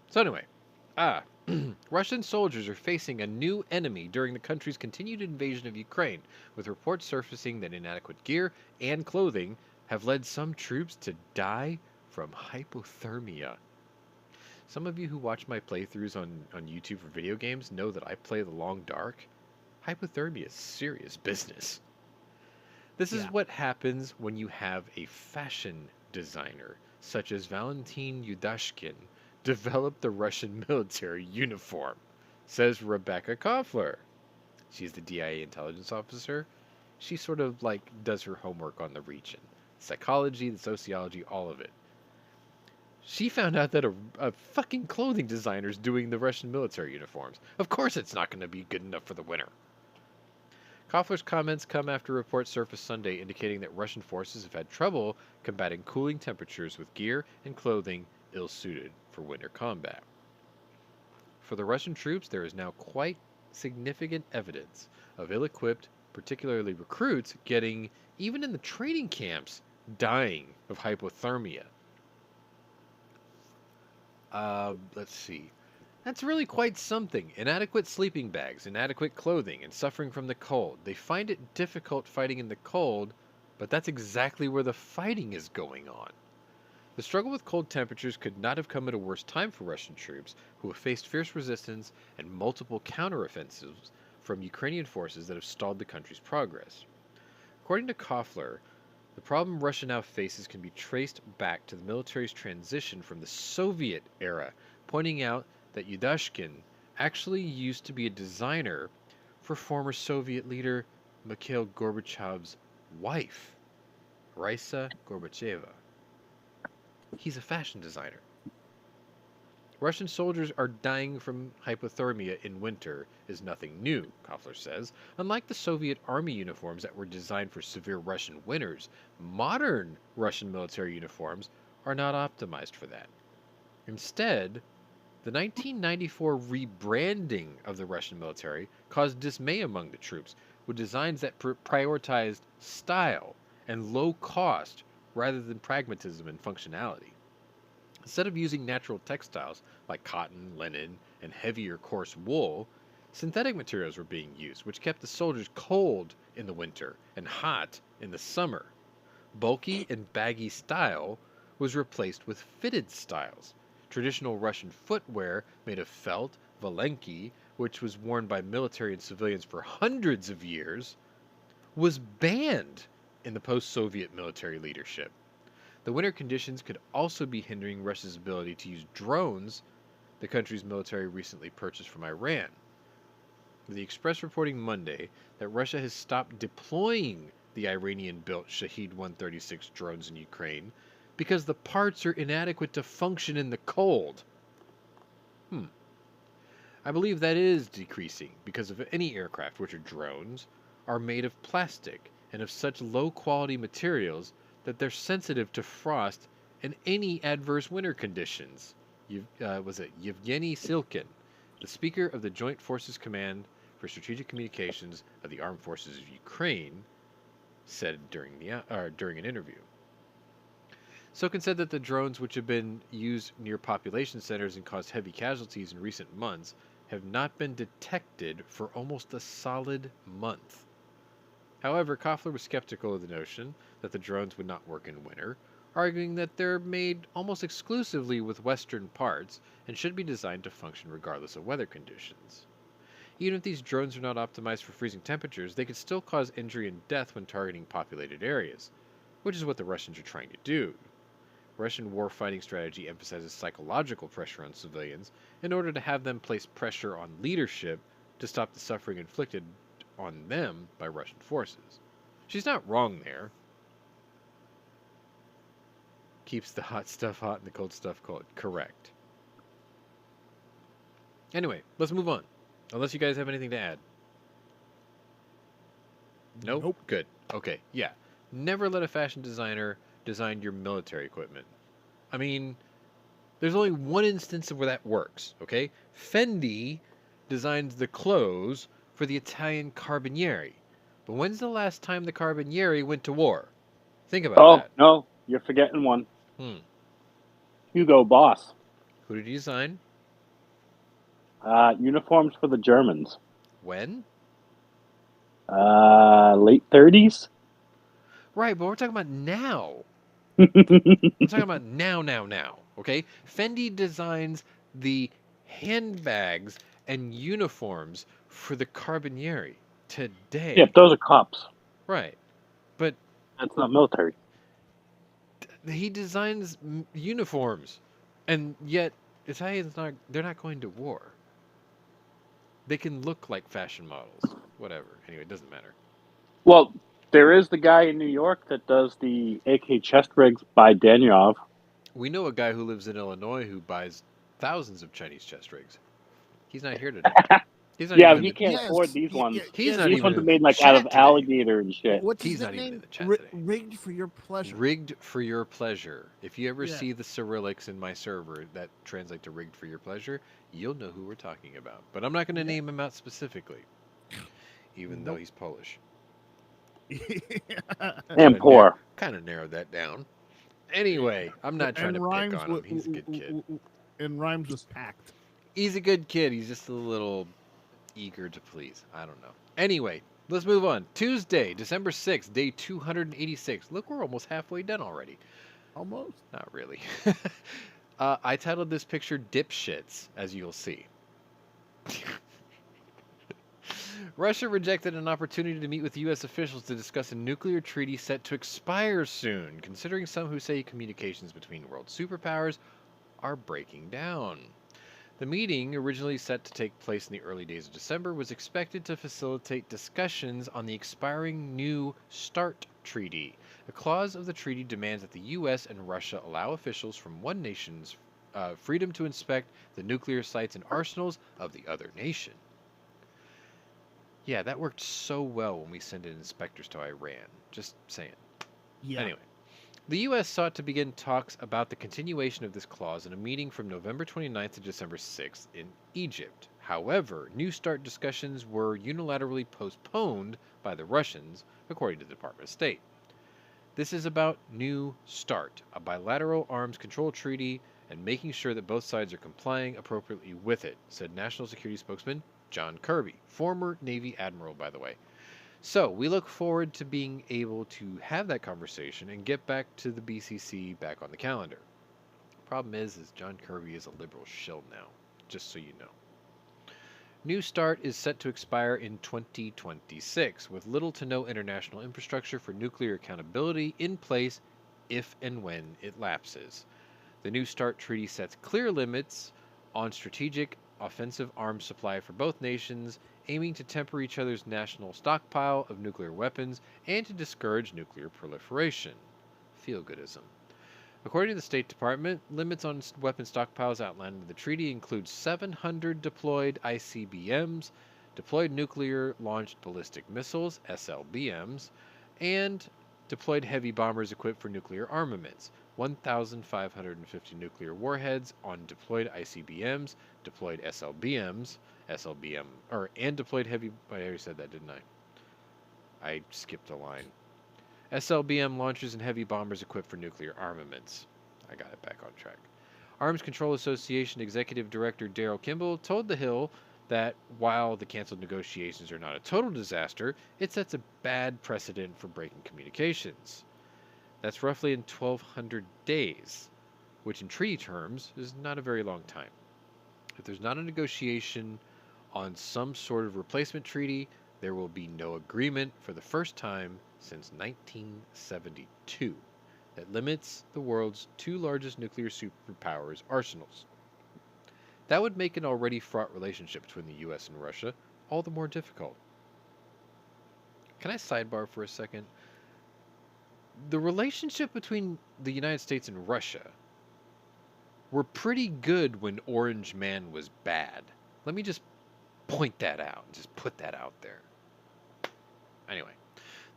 So anyway, Russian soldiers are facing a new enemy during the country's continued invasion of Ukraine, with reports surfacing that inadequate gear and clothing have led some troops to die from hypothermia. Some of you who watch my playthroughs on YouTube for video games know that I play the long dark. Hypothermia is serious business. This is what happens when you have a fashion designer, such as Valentin Yudashkin, develop the Russian military uniform, says Rebecca Koffler. She's the DIA intelligence officer. She sort of like does her homework on the region. Psychology, the sociology, all of it. She found out that a fucking clothing designer's doing the Russian military uniforms. Of course it's not going to be good enough for the winter. Koffler's comments come after reports surfaced Sunday indicating that Russian forces have had trouble combating cooling temperatures with gear and clothing ill-suited for winter combat. For the Russian troops, there is now quite significant evidence of ill-equipped, particularly recruits, getting, even in the training camps, dying of hypothermia. Let's see. That's really quite something. Inadequate sleeping bags, inadequate clothing, and suffering from the cold. They find it difficult fighting in the cold, but that's exactly where the fighting is going on. The struggle with cold temperatures could not have come at a worse time for Russian troops, who have faced fierce resistance and multiple counteroffensives from Ukrainian forces that have stalled the country's progress. According to Koffler, the problem Russia now faces can be traced back to the military's transition from the Soviet era, pointing out that Yudashkin actually used to be a designer for former Soviet leader Mikhail Gorbachev's wife, Raisa Gorbacheva. He's a fashion designer. Russian soldiers are dying from hypothermia in winter is nothing new, Koffler says. Unlike the Soviet army uniforms that were designed for severe Russian winters, modern Russian military uniforms are not optimized for that. Instead, the 1994 rebranding of the Russian military caused dismay among the troops, with designs that prioritized style and low cost rather than pragmatism and functionality. Instead of using natural textiles like cotton, linen, and heavier coarse wool, synthetic materials were being used, which kept the soldiers cold in the winter and hot in the summer. Bulky and baggy style was replaced with fitted styles. Traditional Russian footwear made of felt, valenki, which was worn by military and civilians for hundreds of years, was banned in the post-Soviet military leadership. The winter conditions could also be hindering Russia's ability to use drones the country's military recently purchased from Iran. The Express reporting Monday that Russia has stopped deploying the Iranian-built Shahed-136 drones in Ukraine because the parts are inadequate to function in the cold. I believe that is decreasing because of any aircraft, which are drones, are made of plastic and of such low-quality materials that they're sensitive to frost and any adverse winter conditions. Was it Yevgeny Silkin, the Speaker of the Joint Forces Command for Strategic Communications of the Armed Forces of Ukraine, said during an interview. Silkin said that the drones, which have been used near population centers and caused heavy casualties in recent months, have not been detected for almost a solid month. However, Koffler was skeptical of the notion that the drones would not work in winter, arguing that they're made almost exclusively with Western parts and should be designed to function regardless of weather conditions. Even if these drones are not optimized for freezing temperatures, they could still cause injury and death when targeting populated areas, which is what the Russians are trying to do. Russian warfighting strategy emphasizes psychological pressure on civilians in order to have them place pressure on leadership to stop the suffering inflicted on them by Russian forces. She's not wrong there. Keeps the hot stuff hot and the cold stuff cold. Correct. Anyway, let's move on. Unless you guys have anything to add. Nope? Good. Okay, yeah. Never let a fashion designer design your military equipment. I mean, there's only one instance of where that works, okay? Fendi designs the clothes for the Italian Carabinieri. But when's the last time the Carabinieri went to war? Think about that. No, you're forgetting one. Hugo Boss. Who did he design? Uniforms for the Germans. When? Late 30s? Right, but we're talking about now. I'm talking about now, okay? Fendi designs the handbags and uniforms for the Carabinieri today. Yeah, those are cops. Right. But that's not military. He designs uniforms, and yet Italians they're not going to war. They can look like fashion models. Whatever. Anyway, it doesn't matter. Well, there is the guy in New York that does the AK chest rigs by Daniov. We know a guy who lives in Illinois who buys thousands of Chinese chest rigs. He's not here today. He's not he can't afford these ones. He's not these even ones are made like out of alligator and shit. He's not even in the chat today. Rigged for your pleasure. Rigged for your pleasure. If you ever see the Cyrillics in my server that translate to rigged for your pleasure, you'll know who we're talking about. But I'm not going to name him out specifically, even though he's Polish. And poor. Kind of narrowed that down. Anyway, I'm not trying to pick on him. He's a good kid. And Rhymes was packed. He's a good kid. He's just a little eager to please. I don't know. Anyway, let's move on. Tuesday, December 6th, day 286. Look, we're almost halfway done already. Almost. Not really. I titled this picture Dipshits, as you'll see. Russia rejected an opportunity to meet with U.S. officials to discuss a nuclear treaty set to expire soon, considering some who say communications between world superpowers are breaking down. The meeting, originally set to take place in the early days of December, was expected to facilitate discussions on the expiring New START Treaty. A clause of the treaty demands that the U.S. and Russia allow officials from one nation's freedom to inspect the nuclear sites and arsenals of the other nation. Yeah, that worked so well when we sent in inspectors to Iran. Just saying. Yeah. Anyway, the U.S. sought to begin talks about the continuation of this clause in a meeting from November 29th to December 6th in Egypt. However, New START discussions were unilaterally postponed by the Russians, according to the Department of State. This is about New START, a bilateral arms control treaty, and making sure that both sides are complying appropriately with it, said National Security Spokesman John Kirby, former Navy Admiral, by the way. So, we look forward to being able to have that conversation and get back to the BCC back on the calendar. Problem is John Kirby is a liberal shill now, just so you know. New START is set to expire in 2026, with little to no international infrastructure for nuclear accountability in place if and when it lapses. The New START treaty sets clear limits on strategic offensive arms supply for both nations, aiming to temper each other's national stockpile of nuclear weapons and to discourage nuclear proliferation. Feel-goodism. According to the State Department, limits on weapon stockpiles outlined in the treaty include 700 deployed ICBMs, deployed nuclear-launched ballistic missiles, SLBMs, and deployed heavy bombers equipped for nuclear armaments, 1,550 nuclear warheads on deployed ICBMs, deployed SLBMs, and deployed heavy... I already said that, didn't I? I skipped a line. SLBM launchers and heavy bombers equipped for nuclear armaments. I got it back on track. Arms Control Association Executive Director Daryl Kimball told The Hill that while the canceled negotiations are not a total disaster, it sets a bad precedent for breaking communications. That's roughly in 1,200 days, which in treaty terms is not a very long time. If there's not a negotiation on some sort of replacement treaty, there will be no agreement for the first time since 1972 that limits the world's two largest nuclear superpowers' arsenals. That would make an already fraught relationship between the U.S. and Russia all the more difficult. Can I sidebar for a second? The relationship between the United States and Russia were pretty good when Orange Man was bad. Let me just point that out, just put that out there. Anyway,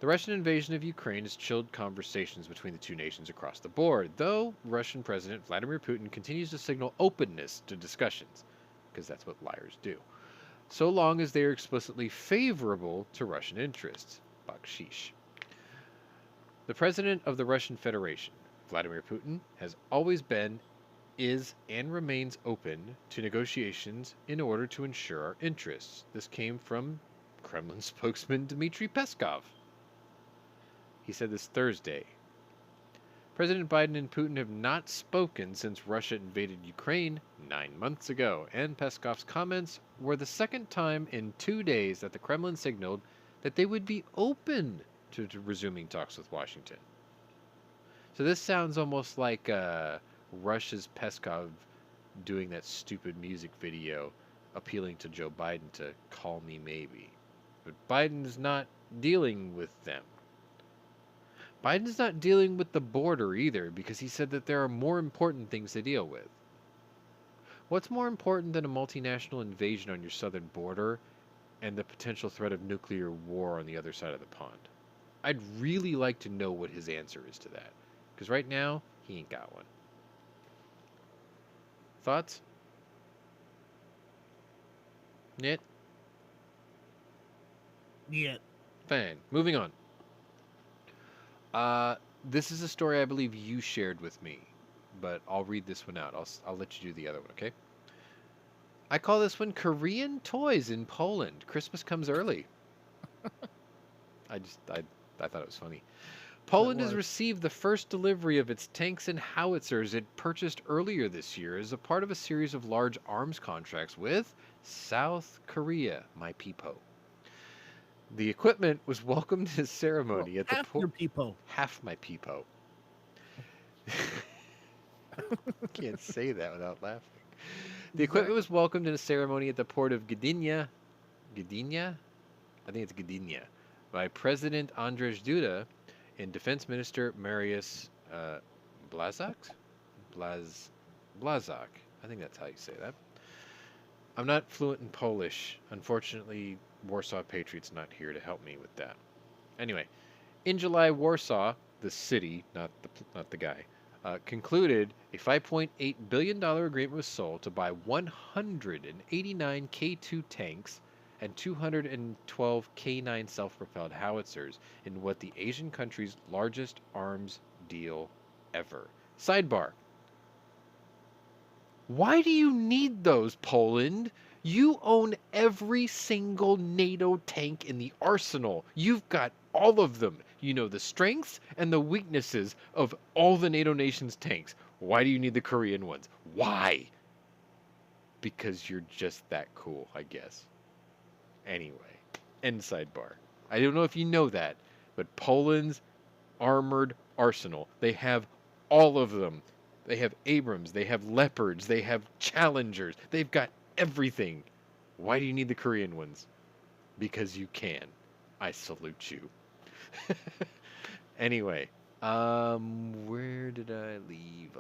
the Russian invasion of Ukraine has chilled conversations between the two nations across the board, though Russian President Vladimir Putin continues to signal openness to discussions, because that's what liars do, so long as they are explicitly favorable to Russian interests. Bakshish. The President of the Russian Federation, Vladimir Putin, has always been, is, and remains open to negotiations in order to ensure our interests. This came from Kremlin spokesman Dmitry Peskov. He said this Thursday. President Biden and Putin have not spoken since Russia invaded Ukraine 9 months ago, and Peskov's comments were the second time in 2 days that the Kremlin signaled that they would be open to resuming talks with Washington. So this sounds almost like Russia's Peskov doing that stupid music video appealing to Joe Biden to call me maybe. But Biden's not dealing with them. Biden's not dealing with the border either, because he said that there are more important things to deal with. What's more important than a multinational invasion on your southern border and the potential threat of nuclear war on the other side of the pond? I'd really like to know what his answer is to that, because right now, he ain't got one. Thoughts? Nit? Yeah. Fine. Moving on. This is a story I believe you shared with me, but I'll read this one out. I'll let you do the other one, okay? I call this one Korean Toys in Poland. Christmas comes early. I thought it was funny. Poland has received the first delivery of its tanks and howitzers it purchased earlier this year as a part of a series of large arms contracts with South Korea, my peepo. The equipment was welcomed in a ceremony at the half your peepo. Half my peepo. Can't say that without laughing. The equipment was welcomed in a ceremony at the port of Gdynia. Gdynia? I think it's Gdynia. By President Andrzej Duda and Defense Minister Mariusz Blazak? Blazak. I think that's how you say that. I'm not fluent in Polish. Unfortunately, Warsaw Patriot's not here to help me with that. Anyway, in July, Warsaw, the city, not the guy, concluded a $5.8 billion agreement with Seoul to buy 189 K2 tanks and 212 K9 self-propelled howitzers in what the Asian country's largest arms deal ever. Sidebar. Why do you need those, Poland? You own every single NATO tank in the arsenal. You've got all of them. You know the strengths and the weaknesses of all the NATO nations' tanks. Why do you need the Korean ones? Why? Because you're just that cool, I guess. Anyway, end sidebar. I don't know if you know that, but Poland's armored arsenal, they have all of them. They have Abrams, they have Leopards, they have Challengers. They've got everything. Why do you need the Korean ones? Because you can. I salute you. Anyway, where did I leave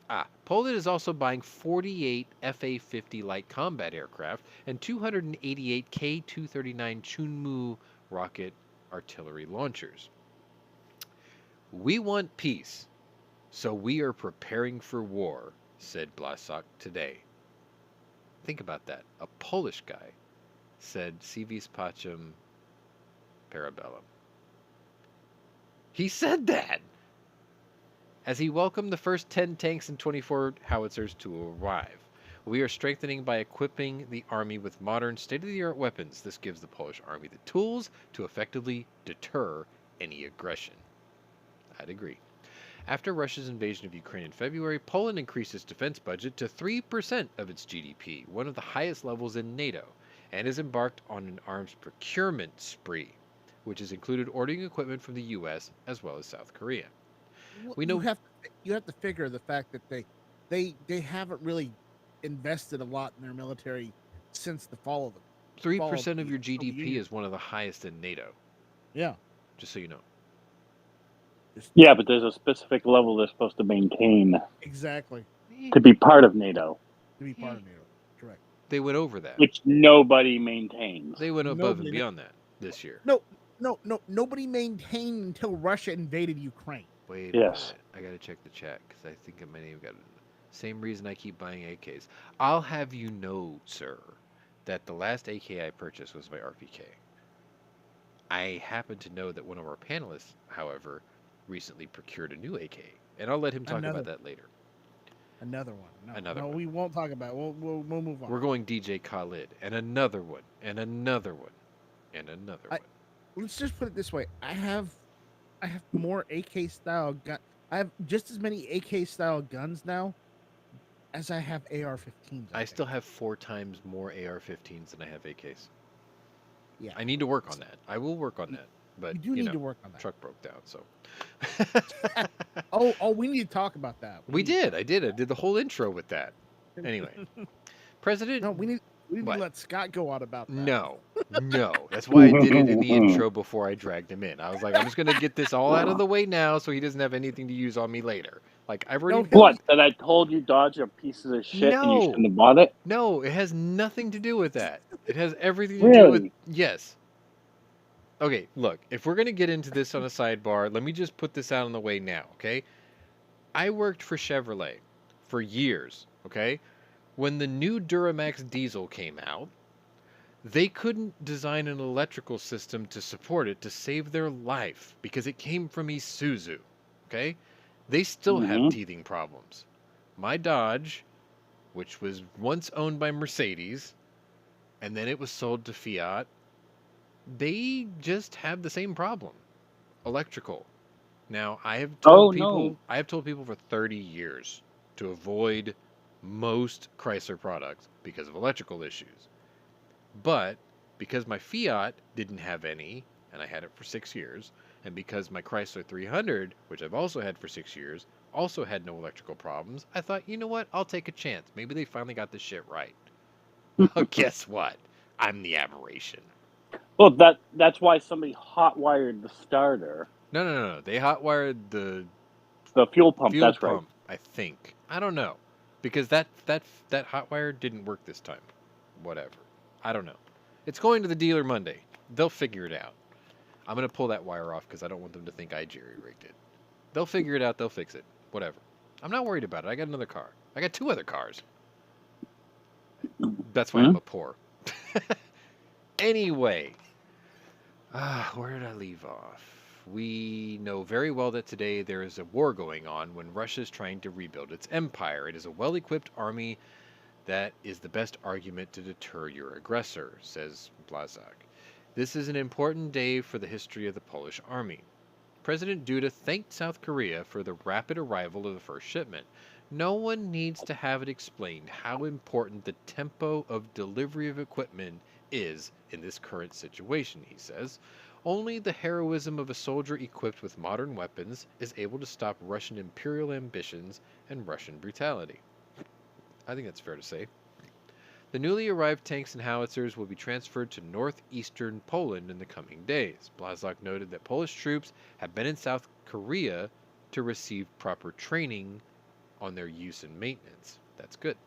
off? Poland is also buying 48 FA-50 light combat aircraft and 288 K-239 Chunmoo rocket artillery launchers. We want peace, so we are preparing for war, said Blasok today. Think about that. A Polish guy said civis pacem parabellum. He said that as he welcomed the first 10 tanks and 24 howitzers to arrive. We are strengthening by equipping the army with modern state-of-the-art weapons. This gives the Polish army the tools to effectively deter any aggression. I'd agree. After Russia's invasion of Ukraine in February, Poland increased its defense budget to 3% of its GDP, one of the highest levels in NATO, and has embarked on an arms procurement spree, which has included ordering equipment from the U.S. as well as South Korea. We know you have to figure the fact that they haven't really invested a lot in their military since the fall of them. 3% of your GDP is one of the highest in NATO. Yeah. Just so you know. Yeah, but there's a specific level they're supposed to maintain Exactly. to be part of NATO. To be part of NATO. Correct. They went over that. Which nobody maintains. They went above and beyond that this year. No. Nobody maintained until Russia invaded Ukraine. Wait a minute. I got to check the chat because I think my name got it. Same reason I keep buying AKs. I'll have you know, sir, that the last AK I purchased was my RPK. I happen to know that one of our panelists, however, recently procured a new AK, and I'll let him talk about that later. Another one. Another one. We won't talk about it. We'll move on. We're going DJ Khalid, and another one, and another one, and another one. Let's just put it this way: I have more AK style gun. I have just as many AK style guns now as I have AR-15s. I still have 4 times more AR-15s than I have AKs. Yeah, I need to work on that. I will work on that. But you need to work on that. Truck broke down, so. oh, we need to talk about that. I did the whole intro with that. Anyway, President. No, we need to let Scott go on about that. No. That's why I did it in the intro before I dragged him in. I was like, I'm just gonna get this all out of the way now, so he doesn't have anything to use on me later. Like I've already. What? That I told you Dodge are pieces of shit and you shouldn't have bought it? No, it has nothing to do with that. It has everything to do with yes. Okay, look, if we're going to get into this on a sidebar, let me just put this out on the way now, okay? I worked for Chevrolet for years, okay? When the new Duramax diesel came out, they couldn't design an electrical system to support it to save their life because it came from Isuzu, okay? They still have teething problems. My Dodge, which was once owned by Mercedes, and then it was sold to Fiat, they just have the same problem. Electrical. Now, I have told people for 30 years to avoid most Chrysler products because of electrical issues. But because my Fiat didn't have any, and I had it for 6 years, and because my Chrysler 300, which I've also had for 6 years, also had no electrical problems, I thought, you know what? I'll take a chance. Maybe they finally got this shit right. Well, guess what? I'm the aberration. Well, that's why somebody hot-wired the starter. No. They hot-wired the fuel pump. That's right. Right. I think. I don't know, because that hot wire didn't work this time. Whatever. I don't know. It's going to the dealer Monday. They'll figure it out. I'm gonna pull that wire off because I don't want them to think I jerry-rigged it. They'll figure it out. They'll fix it. Whatever. I'm not worried about it. I got another car. I got 2 other cars. That's why I'm a poor. Anyway. Where did I leave off? We know very well that today there is a war going on when Russia is trying to rebuild its empire. It is a well-equipped army that is the best argument to deter your aggressor, says Blasok. This is an important day for the history of the Polish army. President Duda thanked South Korea for the rapid arrival of the first shipment. No one needs to have it explained how important the tempo of delivery of equipment is in this current situation, he says. Only the heroism of a soldier equipped with modern weapons is able to stop Russian imperial ambitions and Russian brutality. I think that's fair to say. The newly arrived tanks and howitzers will be transferred to northeastern Poland in the coming days. Blazak noted that Polish troops have been in South Korea to receive proper training on their use and maintenance. That's good.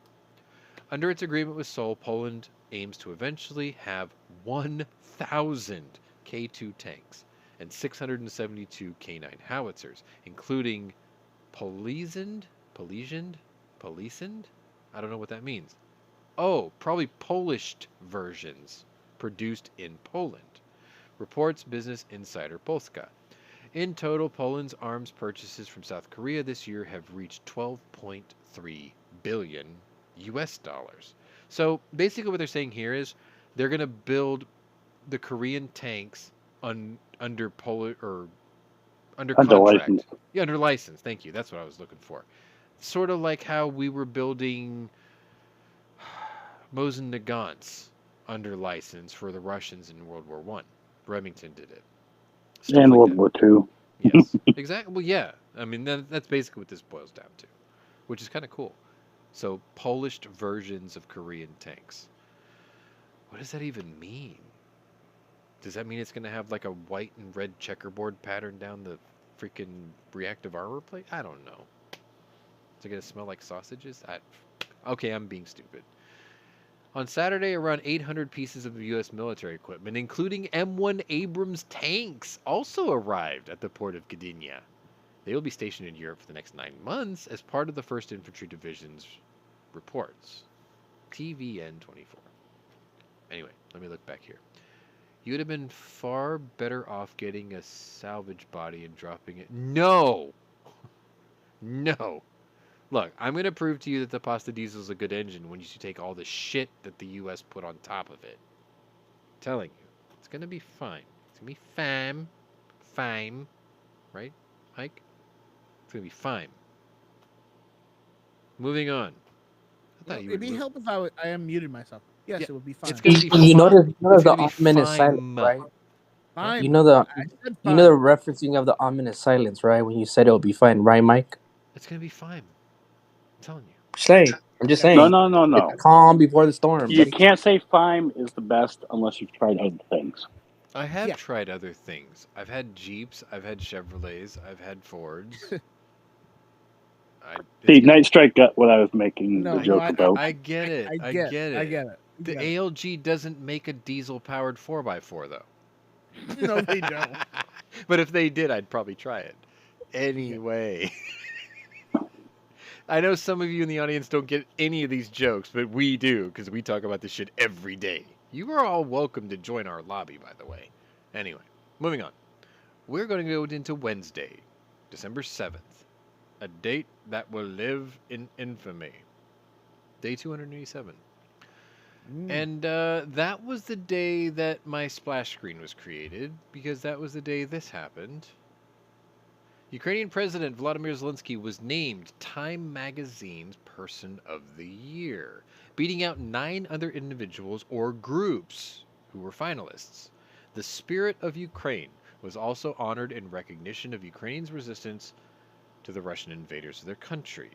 Under its agreement with Seoul, Poland aims to eventually have 1,000 K2 tanks and 672 K9 howitzers, including Polizend? I don't know what that means. Oh, probably Polish versions produced in Poland, reports Business Insider Polska. In total, Poland's arms purchases from South Korea this year have reached 12.3 billion US dollars. So basically what they're saying here is they're going to build the Korean tanks under contract. license. Yeah, under license. Thank you. That's what I was looking for. Sort of like how we were building Mosin Nagants under license for the Russians in World War I. Remington did it. Stuff And like World that. War II. Yes, exactly. Well, yeah. I mean, that's basically what this boils down to, which is kind of cool. So, Polish versions of Korean tanks. What does that even mean? Does that mean it's going to have like a white and red checkerboard pattern down the freaking reactive armor plate? I don't know. Is it going to smell like sausages? Okay, I'm being stupid. On Saturday, around 800 pieces of U.S. military equipment, including M1 Abrams tanks, also arrived at the port of Gdynia. They will be stationed in Europe for the next 9 months as part of the 1st Infantry Division's reports. TVN 24. Anyway, let me look back here. You would have been far better off getting a salvage body and dropping it. No! No! Look, I'm going to prove to you that the Pasta Diesel is a good engine when you take all the shit that the U.S. put on top of it. I'm telling you. It's going to be fine. It's going to be fine. Fine. Right, Mike? It's going to be fine. Moving on. It'd be help if I unmuted myself. Yes, Yeah, it would be fine. it's gonna be You fine. notice It's the gonna be ominous silence, fine. right? Fine. You know the I said you know the fine. referencing of the ominous silence, right? When you said it'll be fine, right, Mike? It's going to be fine. I'm telling you. I'm just saying. No. It's calm before the storm. You buddy. can't say fine is the best unless you've tried other things. I have Yeah. tried other things. I've had Jeeps, I've had Chevrolets, I've had Fords. See, Night Strike got what I was making No, the joke about. I get it. I get it. I get it. The ALG doesn't make a diesel-powered 4x4, though. No, they don't. But if they did, I'd probably try it. Anyway. I know some of you in the audience don't get any of these jokes, but we do, because we talk about this shit every day. You are all welcome to join our lobby, by the way. Anyway, moving on. We're going to go into Wednesday, December 7th. A date that will live in infamy. Day 287. And that was the day that my splash screen was created, because that was the day this happened. Ukrainian President Volodymyr Zelensky was named Time Magazine's Person of the Year, beating out 9 other individuals or groups who were finalists. The Spirit of Ukraine was also honored in recognition of Ukrainians' resistance to the Russian invaders of their country.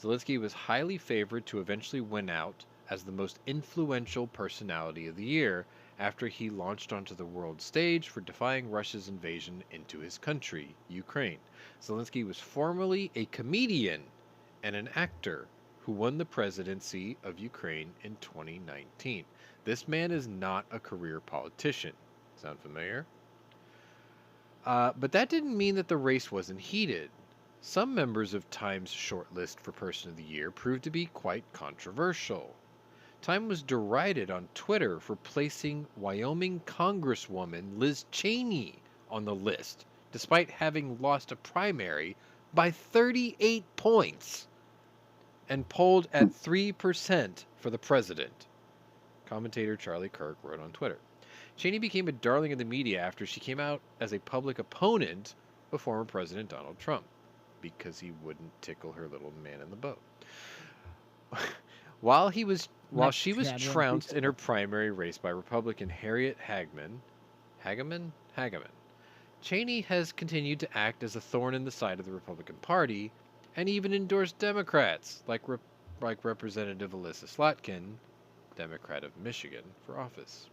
Zelensky was highly favored to eventually win out as the most influential personality of the year after he launched onto the world stage for defying Russia's invasion into his country, Ukraine. Zelensky was formerly a comedian and an actor who won the presidency of Ukraine in 2019. This man is not a career politician. Sound familiar? But that didn't mean that the race wasn't heated. Some members of Time's shortlist for Person of the Year proved to be quite controversial. Time was derided on Twitter for placing Wyoming Congresswoman Liz Cheney on the list, despite having lost a primary by 38 points and polled at 3% for the president. Commentator Charlie Kirk wrote on Twitter. Cheney became a darling of the media after she came out as a public opponent of former President Donald Trump because he wouldn't tickle her little man in the boat. While she was Chad, one trounced piece. in her primary race by Republican Harriet Hageman, Cheney has continued to act as a thorn in the side of the Republican Party and even endorsed Democrats like Representative Alyssa Slotkin, Democrat of Michigan, for office.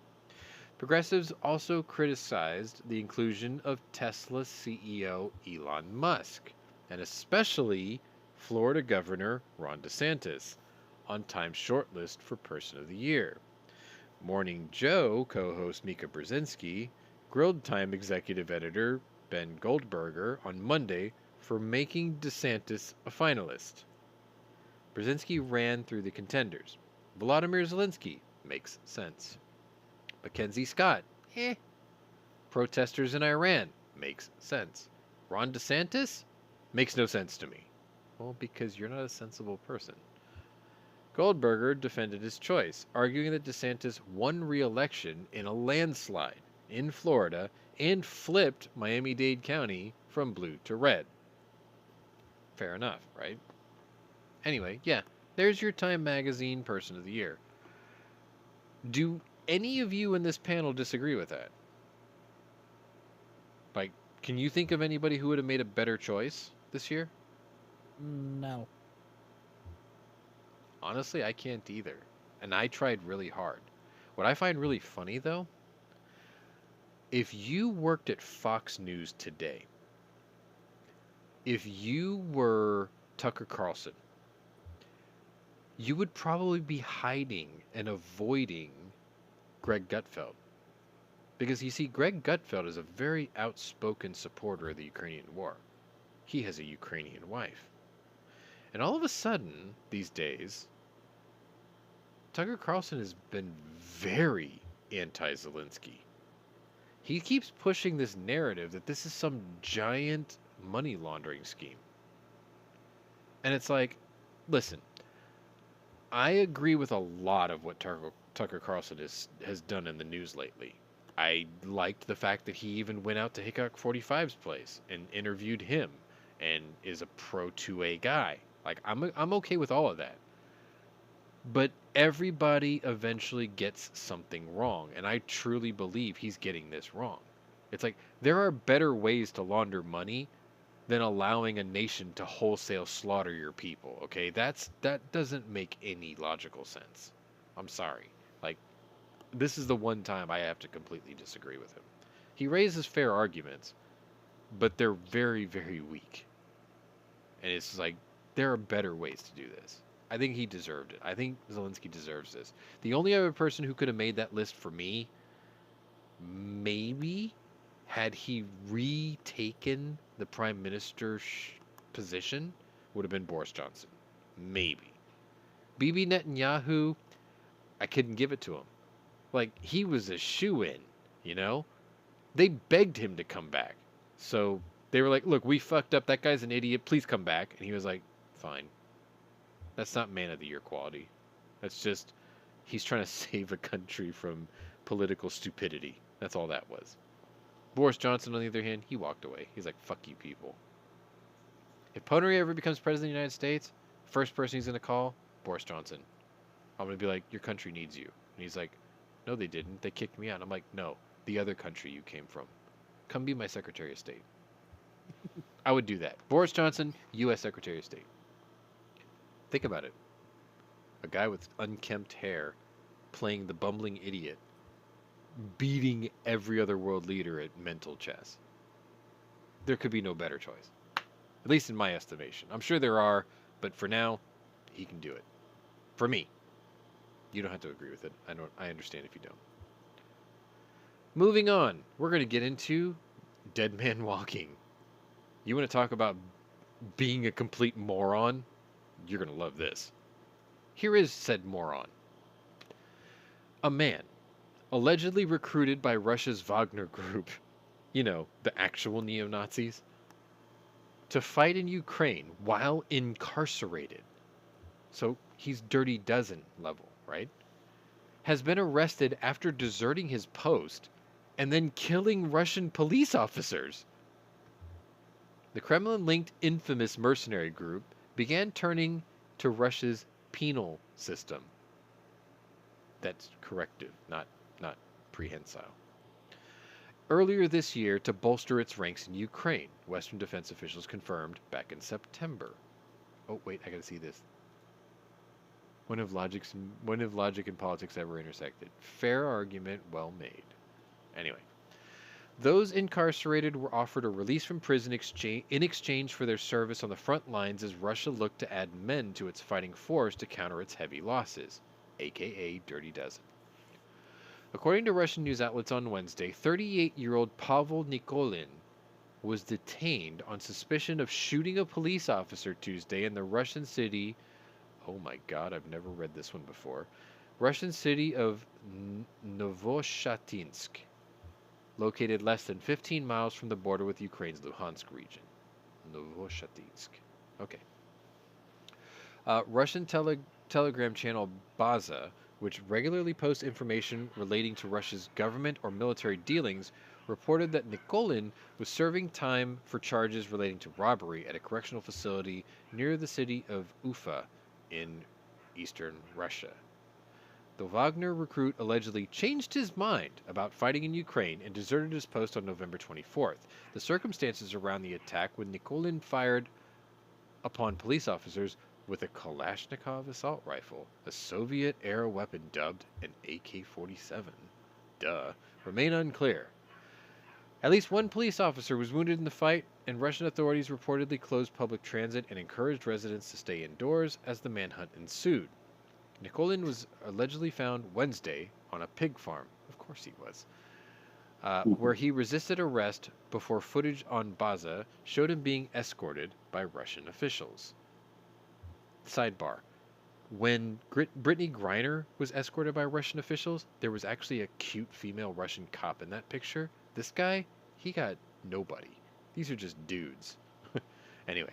Progressives also criticized the inclusion of Tesla CEO Elon Musk, and especially Florida Governor Ron DeSantis, on Time's shortlist for Person of the Year. Morning Joe co-host Mika Brzezinski grilled Time executive editor Ben Goldberger on Monday for making DeSantis a finalist. Brzezinski ran through the contenders. Volodymyr Zelensky makes sense. Mackenzie Scott, Protesters in Iran makes sense. Ron DeSantis makes no sense to me. Well, because you're not a sensible person. Goldberger defended his choice, arguing that DeSantis won re-election in a landslide in Florida and flipped Miami-Dade County from blue to red. Fair enough, right? Anyway, yeah, there's your Time Magazine Person of the Year. Do any of you in this panel disagree with that? Like, can you think of anybody who would have made a better choice this year? No. Honestly, I can't either. And I tried really hard. What I find really funny, though, if you worked at Fox News today, if you were Tucker Carlson, you would probably be hiding and avoiding Greg Gutfeld. Because you see, Greg Gutfeld is a very outspoken supporter of the Ukrainian war. He has a Ukrainian wife. And all of a sudden, these days, Tucker Carlson has been very anti-Zelensky. He keeps pushing this narrative that this is some giant money laundering scheme. And it's like, listen, I agree with a lot of what Tucker Carlson has done in the news lately. I liked the fact that he even went out to Hickok 45's place and interviewed him and is a pro 2A guy. Like, I'm okay with all of that. But everybody eventually gets something wrong, and I truly believe he's getting this wrong. It's like, there are better ways to launder money than allowing a nation to wholesale slaughter your people, okay? That doesn't make any logical sense. I'm sorry. Like, this is the one time I have to completely disagree with him. He raises fair arguments, but they're very, very weak. And it's like, there are better ways to do this. I think he deserved it. I think Zelensky deserves this. The only other person who could have made that list for me, maybe, had he retaken the prime minister position, would have been Boris Johnson. Maybe. Bibi Netanyahu, I couldn't give it to him. Like, he was a shoo-in, you know? They begged him to come back. So they were like, look, we fucked up. That guy's an idiot. Please come back. And he was like, fine. That's not man of the year quality. That's just, he's trying to save a country from political stupidity. That's all that was. Boris Johnson, on the other hand, he walked away. He's like, fuck you people. If Pwnery ever becomes president of the United States, first person he's going to call, Boris Johnson. I'm going to be like, your country needs you. And he's like, no, they didn't. They kicked me out. And I'm like, no, the other country you came from. Come be my Secretary of State. I would do that. Boris Johnson, U.S. Secretary of State. Think about it. A guy with unkempt hair playing the bumbling idiot, beating every other world leader at mental chess. There could be no better choice. At least in my estimation. I'm sure there are, but for now, he can do it. For me. You don't have to agree with it. I understand if you don't. Moving on, we're going to get into Dead Man Walking. You want to talk about being a complete moron? You're going to love this. Here is said moron. A man, allegedly recruited by Russia's Wagner Group, you know, the actual neo-Nazis, to fight in Ukraine while incarcerated. So he's Dirty Dozen level, right? Has been arrested after deserting his post and then killing Russian police officers. The Kremlin-linked infamous mercenary group began turning to Russia's penal system. That's corrective, not prehensile. Earlier this year to bolster its ranks in Ukraine, Western defense officials confirmed back in September. Oh, wait, I gotta see this. When have logic and politics ever intersected? Fair argument, well made. Anyway. Those incarcerated were offered a release from prison in exchange for their service on the front lines as Russia looked to add men to its fighting force to counter its heavy losses, aka Dirty Dozen. According to Russian news outlets on Wednesday, 38-year-old Pavel Nikolin was detained on suspicion of shooting a police officer Tuesday in the Russian city. Oh my God, I've never read this one before. Russian city of Novoshatinsk, located less than 15 miles from the border with Ukraine's Luhansk region. Novoshatinsk. Okay. Russian telegram channel Baza, which regularly posts information relating to Russia's government or military dealings, reported that Nikolin was serving time for charges relating to robbery at a correctional facility near the city of Ufa in eastern Russia. The Wagner recruit allegedly changed his mind about fighting in Ukraine and deserted his post on November 24th. The circumstances around the attack when Nikolin fired upon police officers with a Kalashnikov assault rifle, a Soviet-era weapon dubbed an AK-47, remain unclear. At least one police officer was wounded in the fight, and Russian authorities reportedly closed public transit and encouraged residents to stay indoors as the manhunt ensued. Nikolin was allegedly found Wednesday on a pig farm. Of course he was. Where he resisted arrest before footage on Baza showed him being escorted by Russian officials. Sidebar. When Brittany Griner was escorted by Russian officials, there was actually a cute female Russian cop in that picture. This guy, he got nobody. These are just dudes. Anyway,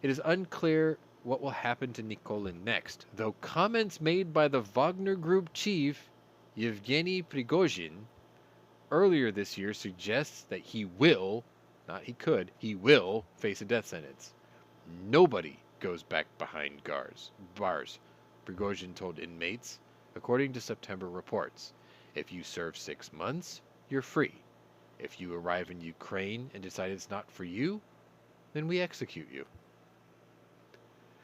it is unclear what will happen to Nikolin next, though comments made by the Wagner Group chief, Yevgeny Prigozhin, earlier this year suggests that he will, not he could, he will face a death sentence. Nobody goes back behind bars, Prigozhin told inmates, according to September reports. If you serve 6 months, you're free. If you arrive in Ukraine and decide it's not for you, then we execute you.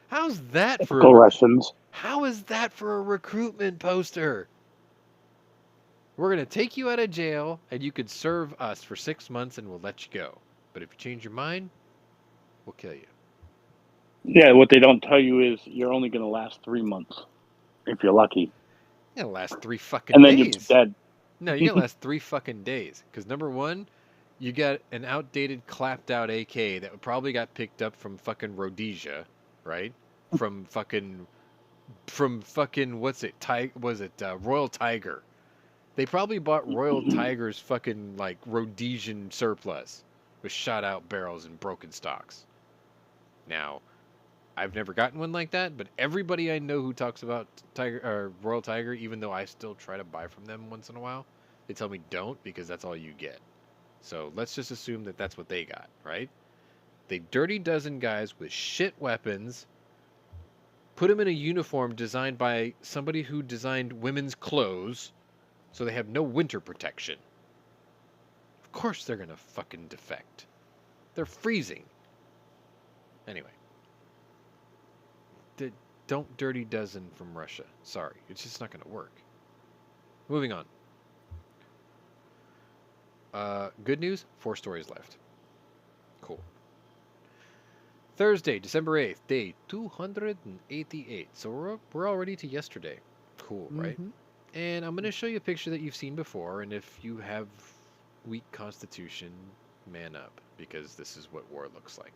How's that for Russians? How is that for a recruitment poster? We're going to take you out of jail and you could serve us for 6 months and we'll let you go. But if you change your mind, we'll kill you. Yeah, what they don't tell you is you're only going to last 3 months, if you're lucky. It'll last 3 fucking And days. then you're dead. No, you're going to last 3 fucking days. Because number one, you got an outdated, clapped out AK that probably got picked up from fucking Rhodesia, right? From fucking, what's it? Royal Tiger. They probably bought Royal Tiger's fucking, like, Rhodesian surplus with shot out barrels and broken stocks. Now, I've never gotten one like that, but everybody I know who talks about Royal Tiger, even though I still try to buy from them once in a while, they tell me don't because that's all you get. So let's just assume that that's what they got, right? They dirty dozen guys with shit weapons, put them in a uniform designed by somebody who designed women's clothes, so they have no winter protection. Of course they're gonna fucking defect. They're freezing. Anyway. Don't dirty dozen from Russia. Sorry, it's just not gonna work. Moving on. Good news, 4 stories left. Cool. Thursday, December 8th, day 288. So we're already to yesterday. Cool, right? And I'm going to show you a picture that you've seen before, and if you have weak constitution, man up, because this is what war looks like.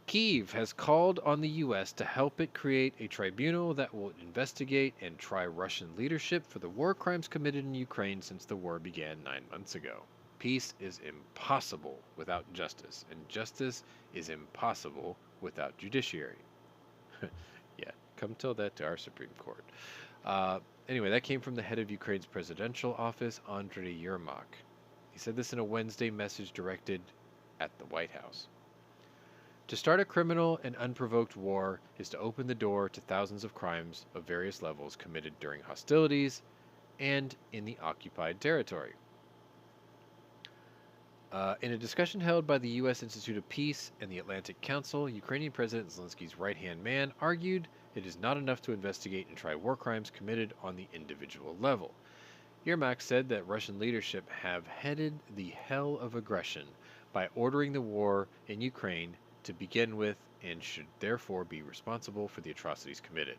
Kyiv has called on the U.S. to help it create a tribunal that will investigate and try Russian leadership for the war crimes committed in Ukraine since the war began 9 months ago. Peace is impossible without justice, and justice is impossible without judiciary. Yeah, come tell that to our Supreme Court. Anyway, that came from the head of Ukraine's presidential office, Andriy Yermak. He said this in a Wednesday message directed at the White House. To start a criminal and unprovoked war is to open the door to thousands of crimes of various levels committed during hostilities and in the occupied territory. In a discussion held by the U.S. Institute of Peace and the Atlantic Council, Ukrainian President Zelensky's right-hand man argued it is not enough to investigate and try war crimes committed on the individual level. Yermak said that Russian leadership have headed the hell of aggression by ordering the war in Ukraine to begin with and should therefore be responsible for the atrocities committed.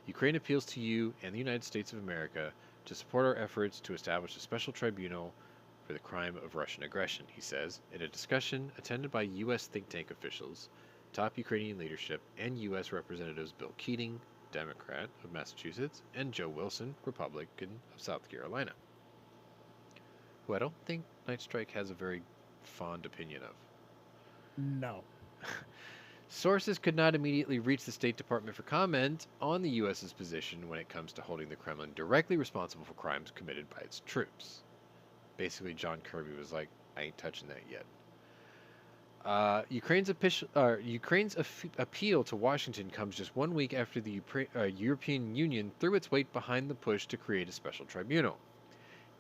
Ukraine appeals to you and the United States of America to support our efforts to establish a special tribunal for the crime of Russian aggression, he says, in a discussion attended by U.S. think tank officials, top Ukrainian leadership, and U.S. Representatives Bill Keating, Democrat of Massachusetts, and Joe Wilson, Republican of South Carolina, who I don't think Night Strike has a very fond opinion of. No. Sources could not immediately reach the State Department for comment on the U.S.'s position when it comes to holding the Kremlin directly responsible for crimes committed by its troops. Basically, John Kirby was like, I ain't touching that yet. Ukraine's appeal to Washington comes just 1 week after the European Union threw its weight behind the push to create a special tribunal.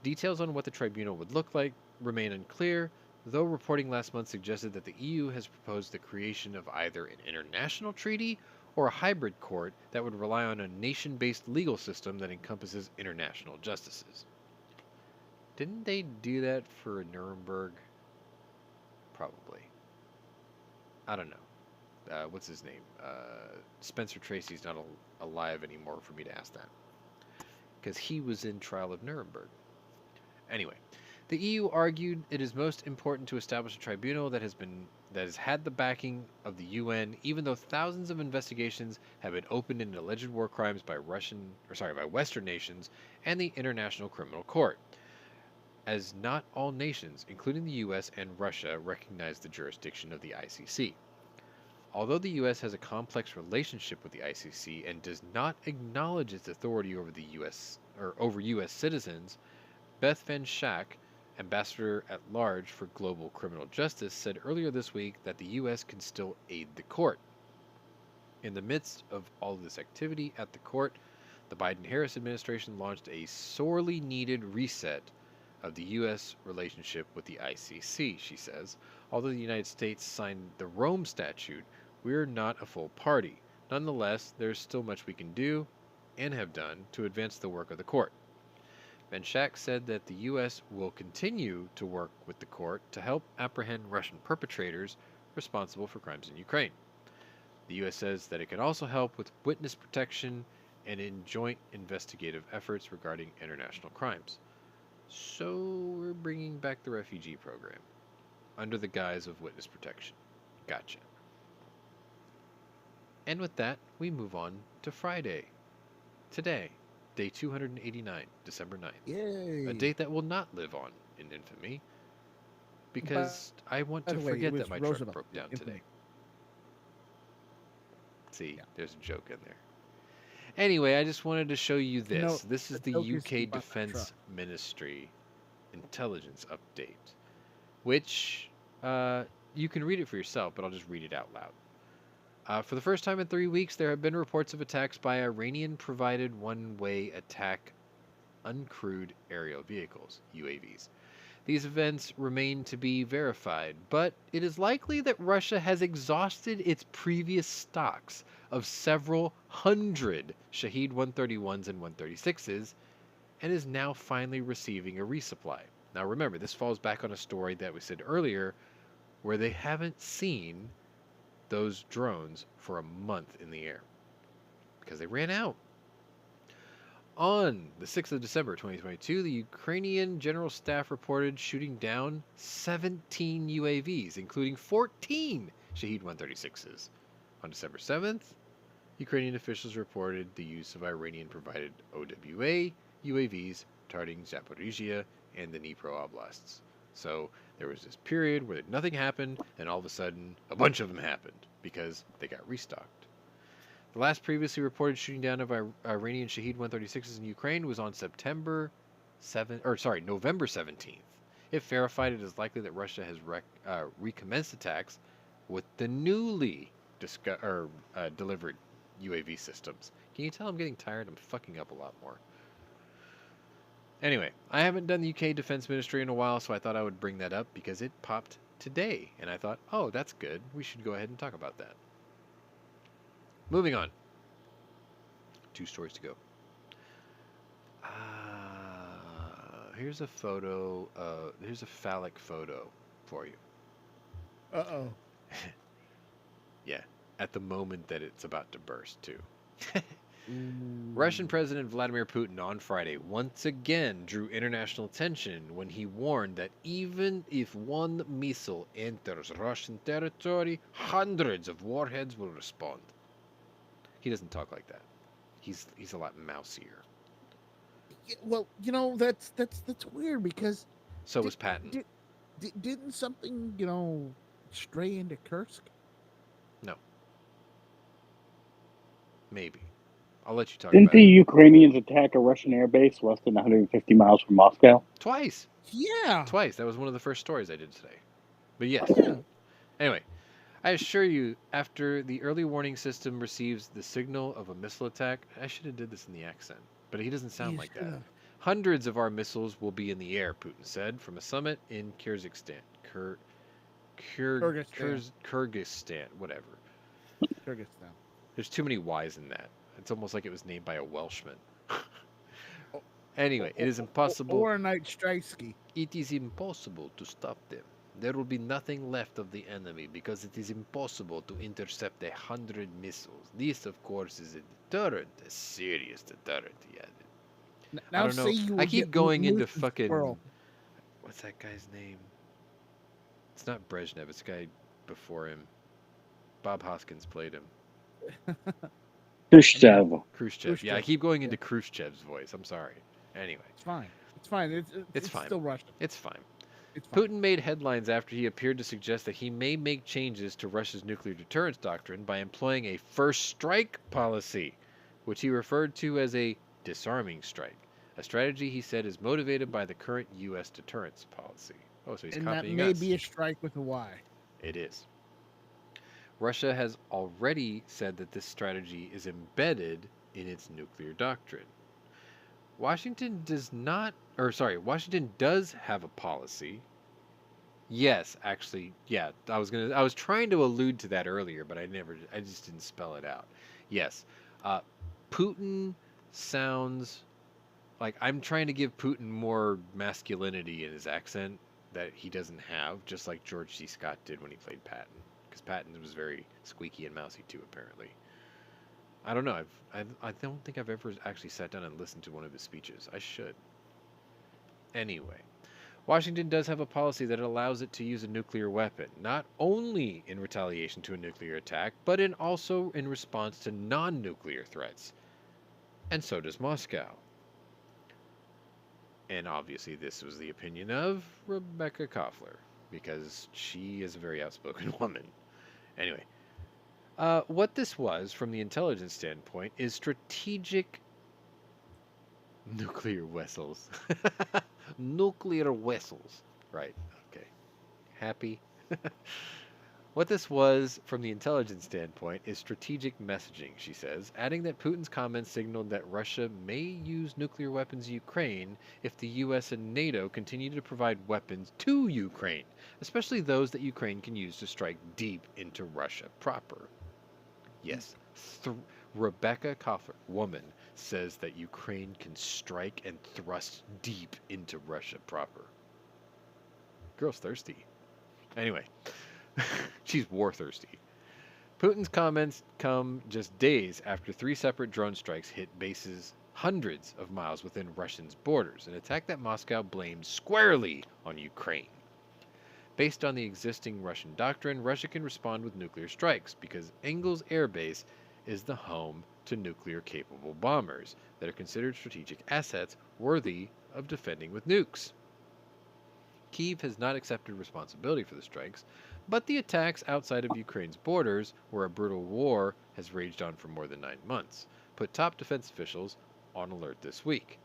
Details on what the tribunal would look like remain unclear, though reporting last month suggested that the EU has proposed the creation of either an international treaty or a hybrid court that would rely on a nation-based legal system that encompasses international justices. Didn't they do that for Nuremberg? Probably. I don't know. What's his name? Spencer Tracy's not alive anymore for me to ask that. Because he was in trial of Nuremberg. Anyway, the EU argued it is most important to establish a tribunal that has had the backing of the UN, even though thousands of investigations have been opened into alleged war crimes by Western nations and the International Criminal Court, as not all nations, including the U.S. and Russia, recognize the jurisdiction of the ICC. Although the U.S. has a complex relationship with the ICC and does not acknowledge its authority over over U.S. citizens, Beth Van Schaak, ambassador at large for global criminal justice, said earlier this week that the U.S. can still aid the court. In the midst of all of this activity at the court, the Biden-Harris administration launched a sorely needed reset of the U.S. relationship with the ICC, she says. Although the United States signed the Rome Statute, we're not a full party. Nonetheless, there's still much we can do, and have done, to advance the work of the court. Van Schaak said that the U.S. will continue to work with the court to help apprehend Russian perpetrators responsible for crimes in Ukraine. The U.S. says that it can also help with witness protection and in joint investigative efforts regarding international crimes. So we're bringing back the refugee program under the guise of witness protection. Gotcha. And with that, we move on to Friday. Today, day 289, December 9th. Yay. A date that will not live on in infamy because I want to By the way, forget it that my was truck Roosevelt broke down infamy. today. See, there's a joke in there. Anyway, I just wanted to show you this. No, This is the the joke is UK about the Defense truck. Ministry intelligence update, which you can read it for yourself, but I'll just read it out loud. For the first time in 3 weeks, there have been reports of attacks by Iranian-provided one-way attack uncrewed aerial vehicles, UAVs. These events remain to be verified, but it is likely that Russia has exhausted its previous stocks of several hundred Shahed 131s and 136s and is now finally receiving a resupply. Now remember, this falls back on a story that we said earlier where they haven't seen those drones for a month in the air because they ran out. On the 6th of December 2022, the Ukrainian General Staff reported shooting down 17 UAVs, including 14 Shahed 136s. On December 7th, Ukrainian officials reported the use of Iranian-provided OWA UAVs targeting Zaporizhia and the Dnipro oblasts. So there was this period where nothing happened, and all of a sudden, a bunch of them happened because they got restocked. The last previously reported shooting down of Iranian Shahed 136s in Ukraine was on November 17th. If verified, it is likely that Russia has recommenced attacks with the newly delivered UAV systems. Can you tell I'm getting tired? I'm fucking up a lot more. Anyway, I haven't done the UK Defense Ministry in a while, so I thought I would bring that up because it popped today. And I thought, oh, that's good. We should go ahead and talk about that. Moving on. 2 stories to go. Here's a photo. Here's a phallic photo for you. Uh-oh. Yeah, at the moment that it's about to burst, too. Russian President Vladimir Putin on Friday once again drew international attention when he warned that even if one missile enters Russian territory, hundreds of warheads will respond. He doesn't talk like that. He's a lot mousier. Yeah, well, you know, that's weird because So was Patton. didn't something, you know, stray into Kursk? No. Maybe. I'll let you talk Didn't about the it. Ukrainians attack a Russian airbase less than 150 miles from Moscow? Twice. Yeah. Twice. That was one of the first stories I did today. But yes. Yeah. Anyway, I assure you, after the early warning system receives the signal of a missile attack, I should have did this in the accent, but he doesn't sound You like that. should've. Hundreds of our missiles will be in the air, Putin said, from a summit in Kyrgyzstan. Kyrgyzstan, whatever. Kyrgyzstan. There's too many Y's in that. It's almost like it was named by a Welshman. Anyway, it is impossible. Or a night strikesky. It is impossible to stop them. There will be nothing left of the enemy because it is impossible to intercept 100 missiles. This, of course, is a deterrent, a serious deterrent, he added. Now I don't know. say you I would keep get going into loose and fucking... squirrel. What's that guy's name? It's not Brezhnev. It's the guy before him. Bob Hoskins played him. Khrushchev. Khrushchev. Yeah, I keep going into Khrushchev's voice. I'm sorry. Anyway. It's fine. It's fine. It's fine. still Russian. It's fine. It's fine. Putin made headlines after he appeared to suggest that he may make changes to Russia's nuclear deterrence doctrine by employing a first strike policy, which he referred to as a disarming strike. A strategy he said is motivated by the current U.S. deterrence policy. Oh, so he's And that copying may us. be a strike with a Y. It is. Russia has already said that this strategy is embedded in its nuclear doctrine. Washington does have a policy. Yes, actually, yeah. I was trying to allude to that earlier, but I just didn't spell it out. Yes. Putin sounds like I'm trying to give Putin more masculinity in his accent that he doesn't have, just like George C. Scott did when he played Patton. Because Patton was very squeaky and mousy too, apparently. I don't know. I don't think I've ever actually sat down and listened to one of his speeches. I should. Anyway, Washington does have a policy that allows it to use a nuclear weapon, not only in retaliation to a nuclear attack, but also in response to non-nuclear threats. And so does Moscow. And obviously this was the opinion of Rebecca Koffler, because she is a very outspoken woman. Anyway, what this was, from the intelligence standpoint, is strategic nuclear vessels. Nuclear vessels. Right, okay. Happy? What this was, from the intelligence standpoint, is strategic messaging, she says, adding that Putin's comments signaled that Russia may use nuclear weapons in Ukraine if the U.S. and NATO continue to provide weapons to Ukraine, especially those that Ukraine can use to strike deep into Russia proper. Yes, Rebecca Koffler, woman, says that Ukraine can strike and thrust deep into Russia proper. Girl's thirsty. Anyway. She's war thirsty. Putin's comments come just days after 3 separate drone strikes hit bases hundreds of miles within Russia's borders, an attack that Moscow blamed squarely on Ukraine. Based on the existing Russian doctrine, Russia can respond with nuclear strikes because Engels Air Base is the home to nuclear-capable bombers that are considered strategic assets worthy of defending with nukes. Kyiv has not accepted responsibility for the strikes, but the attacks outside of Ukraine's borders, where a brutal war has raged on for more than 9 months, put top defense officials on alert this week.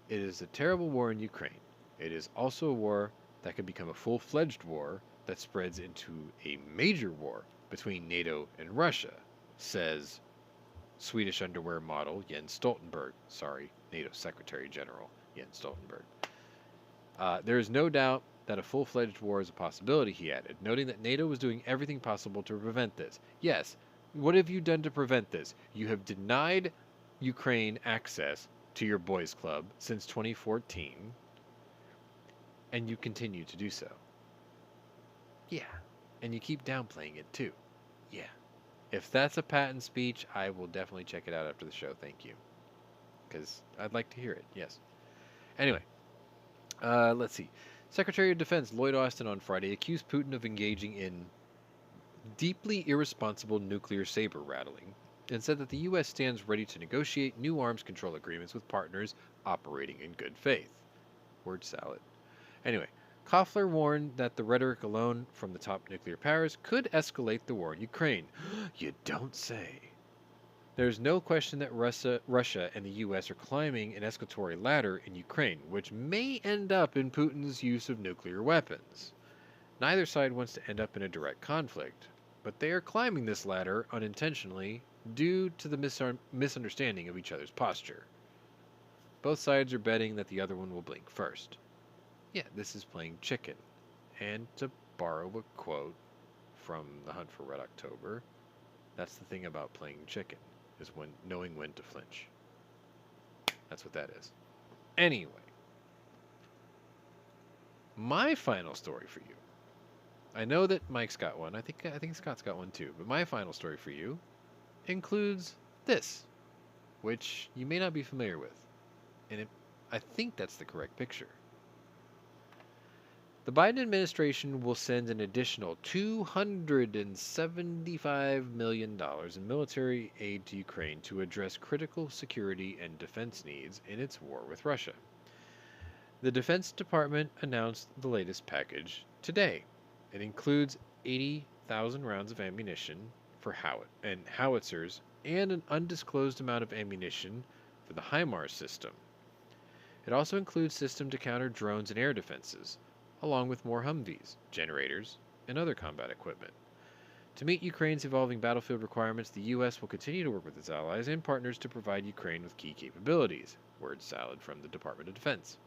It is a terrible war in Ukraine. It is also a war that could become a full-fledged war that spreads into a major war between NATO and Russia, says Swedish underwear model Jens Stoltenberg. Sorry, NATO Secretary General Jens Stoltenberg. There is no doubt that a full-fledged war is a possibility, he added, noting that NATO was doing everything possible to prevent this. Yes, what have you done to prevent this? You have denied Ukraine access to your boys' club since 2014, and you continue to do so. Yeah, and you keep downplaying it too. Yeah. If that's a patent speech, I will definitely check it out after the show. Thank you. Because I'd like to hear it, yes. Anyway, let's see. Secretary of Defense Lloyd Austin on Friday accused Putin of engaging in deeply irresponsible nuclear saber rattling and said that the U.S. stands ready to negotiate new arms control agreements with partners operating in good faith. Word salad. Anyway, Koffler warned that the rhetoric alone from the top nuclear powers could escalate the war in Ukraine. You don't say. There's no question that Russia and the U.S. are climbing an escalatory ladder in Ukraine, which may end up in Putin's use of nuclear weapons. Neither side wants to end up in a direct conflict, but they are climbing this ladder unintentionally due to the misunderstanding of each other's posture. Both sides are betting that the other one will blink first. Yeah, this is playing chicken. And to borrow a quote from The Hunt for Red October, that's the thing about playing chicken, is knowing when to flinch. That's what that is. Anyway, my final story for you. I know that Mike's got one. I think Scott's got one too. But my final story for you includes this, which you may not be familiar with. And I think that's the correct picture. The Biden administration will send an additional $275 million in military aid to Ukraine to address critical security and defense needs in its war with Russia. The Defense Department announced the latest package today. It includes 80,000 rounds of ammunition for howitzers and an undisclosed amount of ammunition for the HIMARS system. It also includes systems to counter drones and air defenses, along with more Humvees, generators, and other combat equipment. To meet Ukraine's evolving battlefield requirements, the U.S. will continue to work with its allies and partners to provide Ukraine with key capabilities. Word salad from the Department of Defense.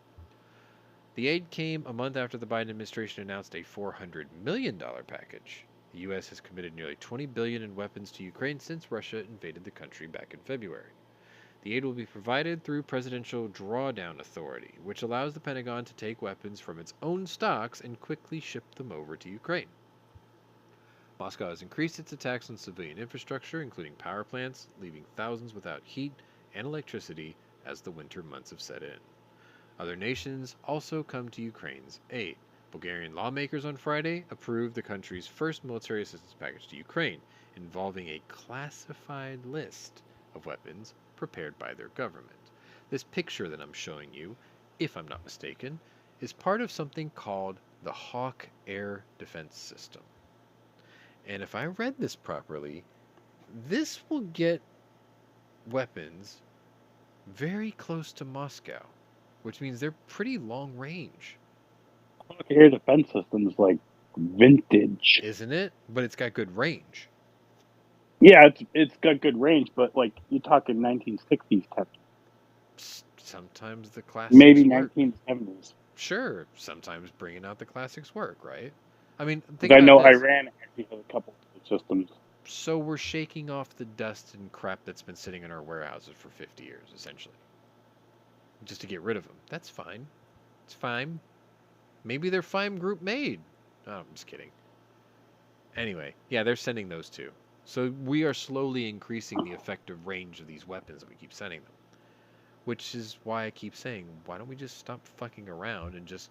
The aid came a month after the Biden administration announced a $400 million package. The U.S. has committed nearly $20 billion in weapons to Ukraine since Russia invaded the country back in February. The aid will be provided through Presidential Drawdown Authority, which allows the Pentagon to take weapons from its own stocks and quickly ship them over to Ukraine. Moscow has increased its attacks on civilian infrastructure, including power plants, leaving thousands without heat and electricity as the winter months have set in. Other nations also come to Ukraine's aid. Bulgarian lawmakers on Friday approved the country's first military assistance package to Ukraine, involving a classified list of weapons prepared by their government. This picture that I'm showing you, if I'm not mistaken, is part of something called the Hawk Air Defense System. And if I read this properly, this will get weapons very close to Moscow, which means they're pretty long range. Air defense system's like vintage, isn't it? But it's got good range. Yeah, it's got good range, but like you're talking 1960s tech. Sometimes the classics maybe work. 1970s. Sure, sometimes bringing out the classics work, right? I mean, think I know this. Iran actually has a couple of systems. So we're shaking off the dust and crap that's been sitting in our warehouses for 50 years, essentially. Just to get rid of them. That's fine. It's fine. Maybe they're fine group made. Oh, I'm just kidding. Anyway, yeah, they're sending those too. So we are slowly increasing the effective range of these weapons that we keep sending them. Which is why I keep saying, why don't we just stop fucking around and just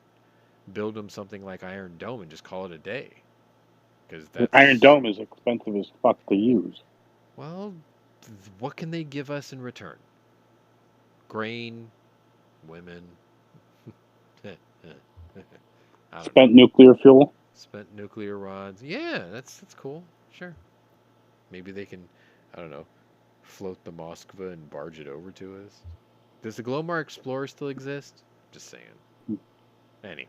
build them something like Iron Dome and just call it a day? Because Iron Dome is expensive as fuck to use. Well, what can they give us in return? Grain, women, spent nuclear fuel, spent nuclear rods. Yeah, that's cool. Sure. Maybe they can, I don't know, float the Moskva and barge it over to us. Does the Glomar Explorer still exist? Just saying. Anyway.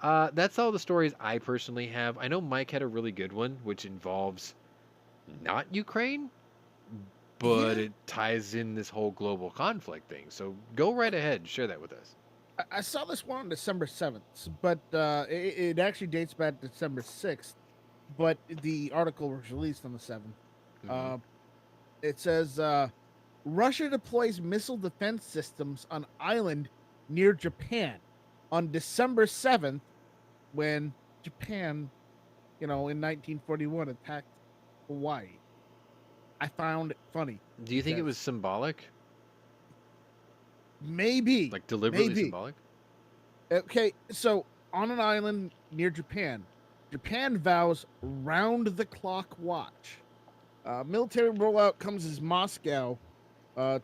That's all the stories I personally have. I know Mike had a really good one, which involves not Ukraine, but Yeah. it ties in this whole global conflict thing. So go right ahead and share that with us. I saw this one on December 7th, but it actually dates back to December 6th, but the article was released on the 7th. Mhm. Uh, it says Russia deploys missile defense systems on island near Japan on December 7th when Japan, in 1941 attacked Hawaii. I found it funny Do you think it was because symbolic? maybe, Like deliberately maybe. symbolic? Okay, so on an island near Japan, Japan vows round the clock watch. Military rollout comes as Moscow,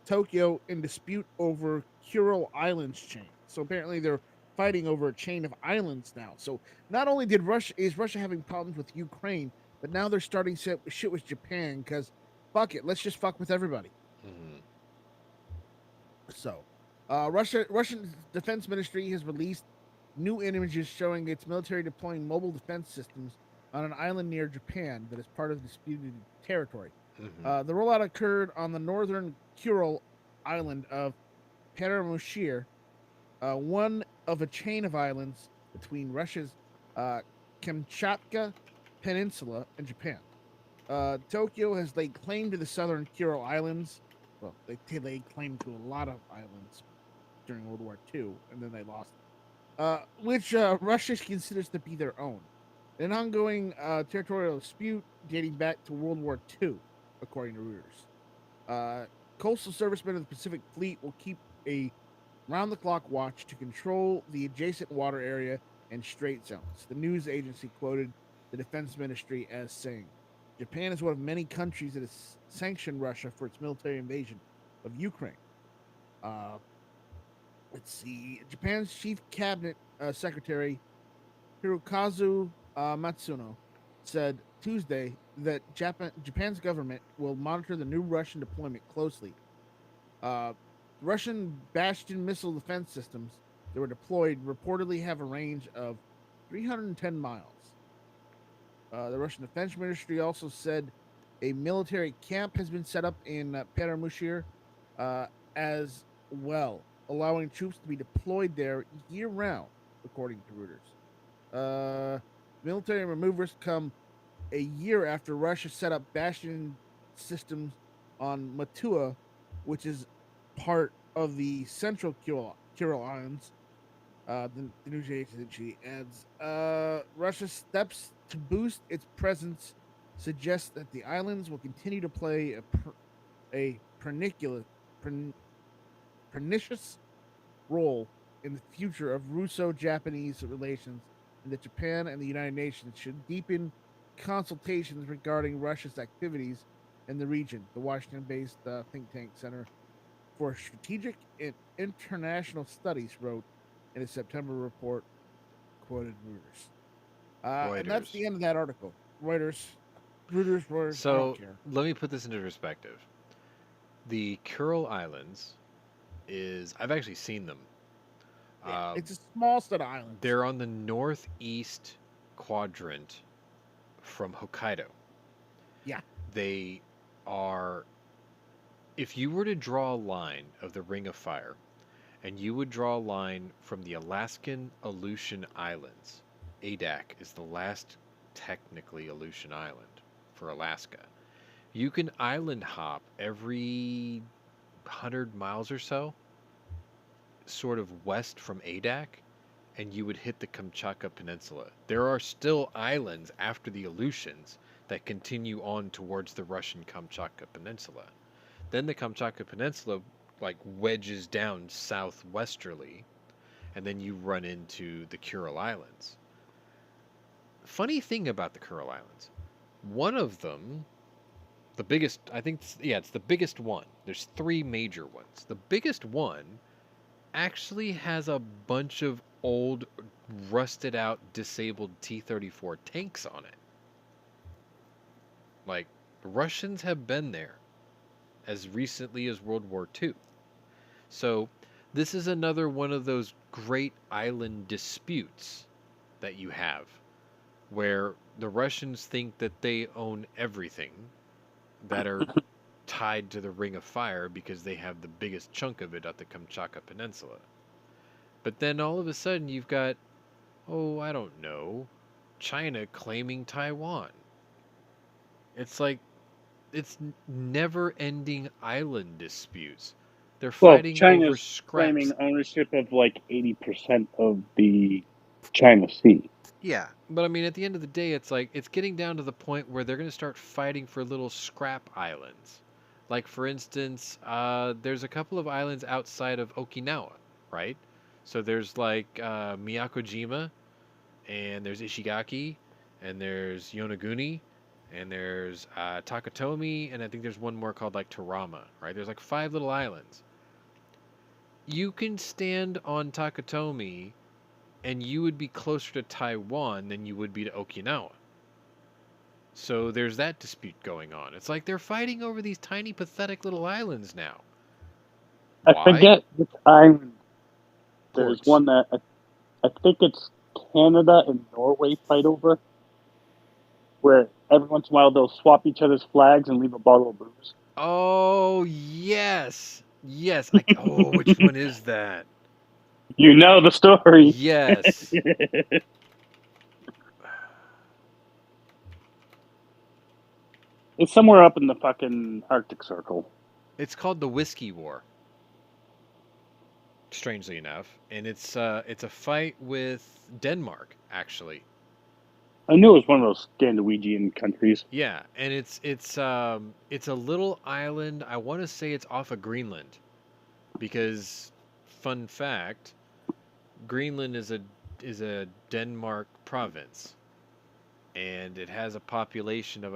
Tokyo in dispute over Kuril Islands chain. So apparently they're fighting over a chain of islands now. So not only is Russia having problems with Ukraine, but now they're starting shit with Japan because fuck it, let's just fuck with everybody. Mhm. So, Russian Defense Ministry has released new images showing its military deploying mobile defense systems on an island near Japan that is part of disputed territory. Mhm. The rollout occurred on the northern Kuril island of Pwnery, one of a chain of islands between Russia's uh, Kamchatka Peninsula and Japan. Tokyo has laid claim to the southern Kuril Islands. Well, they laid claim to a lot of islands during World War II, and then they lost, which Russia considers to be their own. An ongoing territorial dispute dating back to World War II, according to Reuters. Coastal servicemen of the Pacific Fleet will keep a round-the-clock watch to control the adjacent water area and strait zones. The news agency quoted the Defense Ministry as saying, Japan is one of many countries that has sanctioned Russia for its military invasion of Ukraine. Uh, let's see. Japan's chief cabinet secretary Hirokazu Matsuno said Tuesday that Japan's government will monitor the new Russian deployment closely. Uh, Russian Bastion missile defense systems that were deployed reportedly have a range of 310 miles. The Russian Defense Ministry also said a military camp has been set up in Pwnery as well, allowing troops to be deployed there year round, according to Reuters. Military maneuvers come a year after Russia set up Bastion systems on Matua, which is part of the central Kuril Islands. The news agency adds Russia's steps to boost its presence suggest that the islands will continue to play a pernicious role in the future of Russo-Japanese relations, and that Japan and the United Nations should deepen consultations regarding Russia's activities in the region. The Washington-based think tank Center for Strategic and International Studies wrote in a September report, quoted Reuters. And that's Reuters. the end of that article. Reuters, I don't So care. let me put this into perspective. The Kuril Islands I've actually seen them. Yeah, it's a small set of islands. They're on the northeast quadrant from Hokkaido. Yeah. They are, if you were to draw a line of the Ring of Fire, and you would draw a line from the Alaskan Aleutian Islands, Adak is the last technically Aleutian island for Alaska. You can island hop every 100 miles or so, sort of west from Adak, and you would hit the Kamchatka Peninsula. There are still islands after the Aleutians that continue on towards the Russian Kamchatka Peninsula. Then the Kamchatka Peninsula like wedges down southwesterly, and then you run into the Kuril Islands. Funny thing about the Kuril Islands, one of them, the biggest, I think, it's the biggest one. There's three major ones. The biggest one actually has a bunch of old, rusted out, disabled T-34 tanks on it. Like, Russians have been there as recently as World War II. So, this is another one of those great island disputes that you have, where the Russians think that they own everything that are tied to the Ring of Fire because they have the biggest chunk of it at the Kamchatka Peninsula. But then all of a sudden you've got, oh, I don't know, China claiming Taiwan. It's like, it's never-ending island disputes. They're Well, fighting over China's scraps. claiming ownership of like 80% of the China Sea. Yeah, but I mean, at the end of the day, it's like it's getting down to the point where they're going to start fighting for little scrap islands. Like, for instance, there's a couple of islands outside of Okinawa, right? So there's like Miyakojima, and there's Ishigaki, and there's Yonaguni, and there's Takatomi, and I think there's one more called like Tarama, right? There's like 5 little islands. You can stand on Takatomi and you would be closer to Taiwan than you would be to Okinawa. So there's that dispute going on. It's like they're fighting over these tiny, pathetic little islands now. I forget which island. There's Ports. one that I think it's Canada and Norway fight over, where every once in a while they'll swap each other's flags and leave a bottle of booze. Oh, yes. Yes. Oh, which one is that? You know the story. Yes. It's somewhere up in the fucking Arctic Circle. It's called the Whiskey War. Strangely enough, and it's a fight with Denmark, actually. I knew it was one of those Scandinavian countries. Yeah, and it's a little island. I want to say it's off of Greenland, because, fun fact, Greenland is a Denmark province, and it has a population of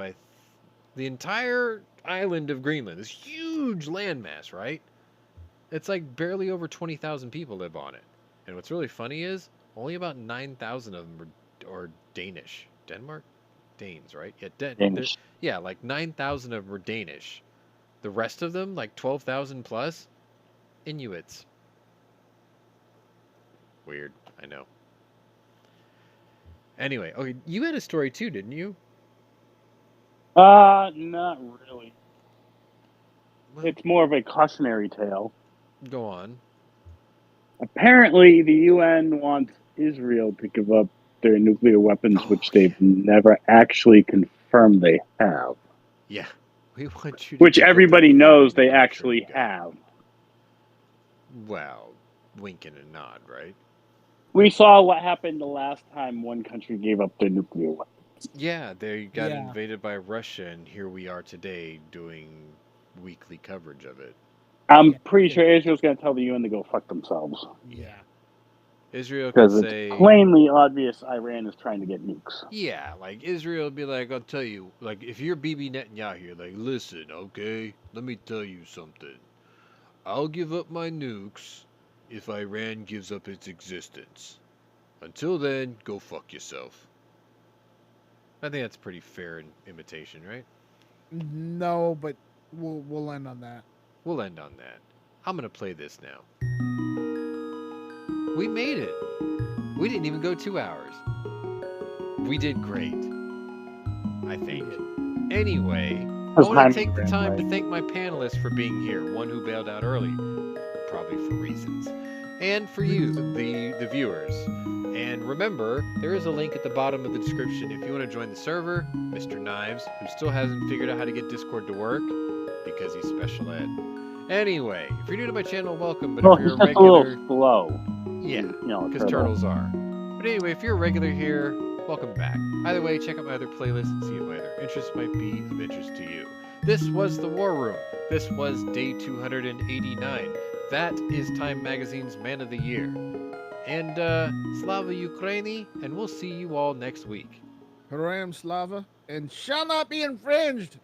the entire island of Greenland. This huge landmass, right? It's like barely over 20,000 people live on it. And what's really funny is only about 9,000 of them are Danish. Denmark? Danes, right? Yeah, Danish. yeah, like 9,000 of them are Danish. The rest of them, like 12,000 plus, Inuits. Weird, I know. Anyway, okay, you had a story too, didn't you? Not really. Well, It's more of a cautionary tale. go on. Apparently, the UN wants Israel to give up their nuclear weapons, which they've never actually confirmed they have. Yeah, we want you to Which give up everybody that knows they nuclear actually gun. have. Well, wink and a nod, right? We saw what happened the last time one country gave up their nuclear weapons. Yeah, they got Yeah. invaded by Russia, and here we are today doing weekly coverage of it. I'm Yeah. pretty sure Israel's going to tell the UN to go fuck themselves. Yeah. Israel could Because say, it's plainly obvious Iran is trying to get nukes. yeah, like Israel would be like, I'll tell you, like if you're Bibi Netanyahu here, like, listen, okay, let me tell you something. I'll give up my nukes if Iran gives up its existence. Until then, go fuck yourself. I think that's pretty fair imitation, right? No, but we'll end on that. We'll end on that. I'm gonna play this now. We made it. We didn't even go 2 hours. We did great. I think. Anyway, I want to take the time to thank my panelists for being here. One who bailed out early, probably for reasons. And for you, the viewers. And remember, there is a link at the bottom of the description if you want to join the server. Mr. Knives, who still hasn't figured out how to get Discord to work because he's special ed. Anyway, if you're new to my channel, welcome. But if you're a just a regular, little slow. yeah, You know, because turtles are. But anyway, if you're a regular here, welcome back. Either way, check out my other playlists and see if my other interests might be of interest to you. This was the War Room. This was day 289. That is Time Magazine's Man of the Year. And Slava Ukraini, and we'll see you all next week. Heroyam Slava and shall not be infringed.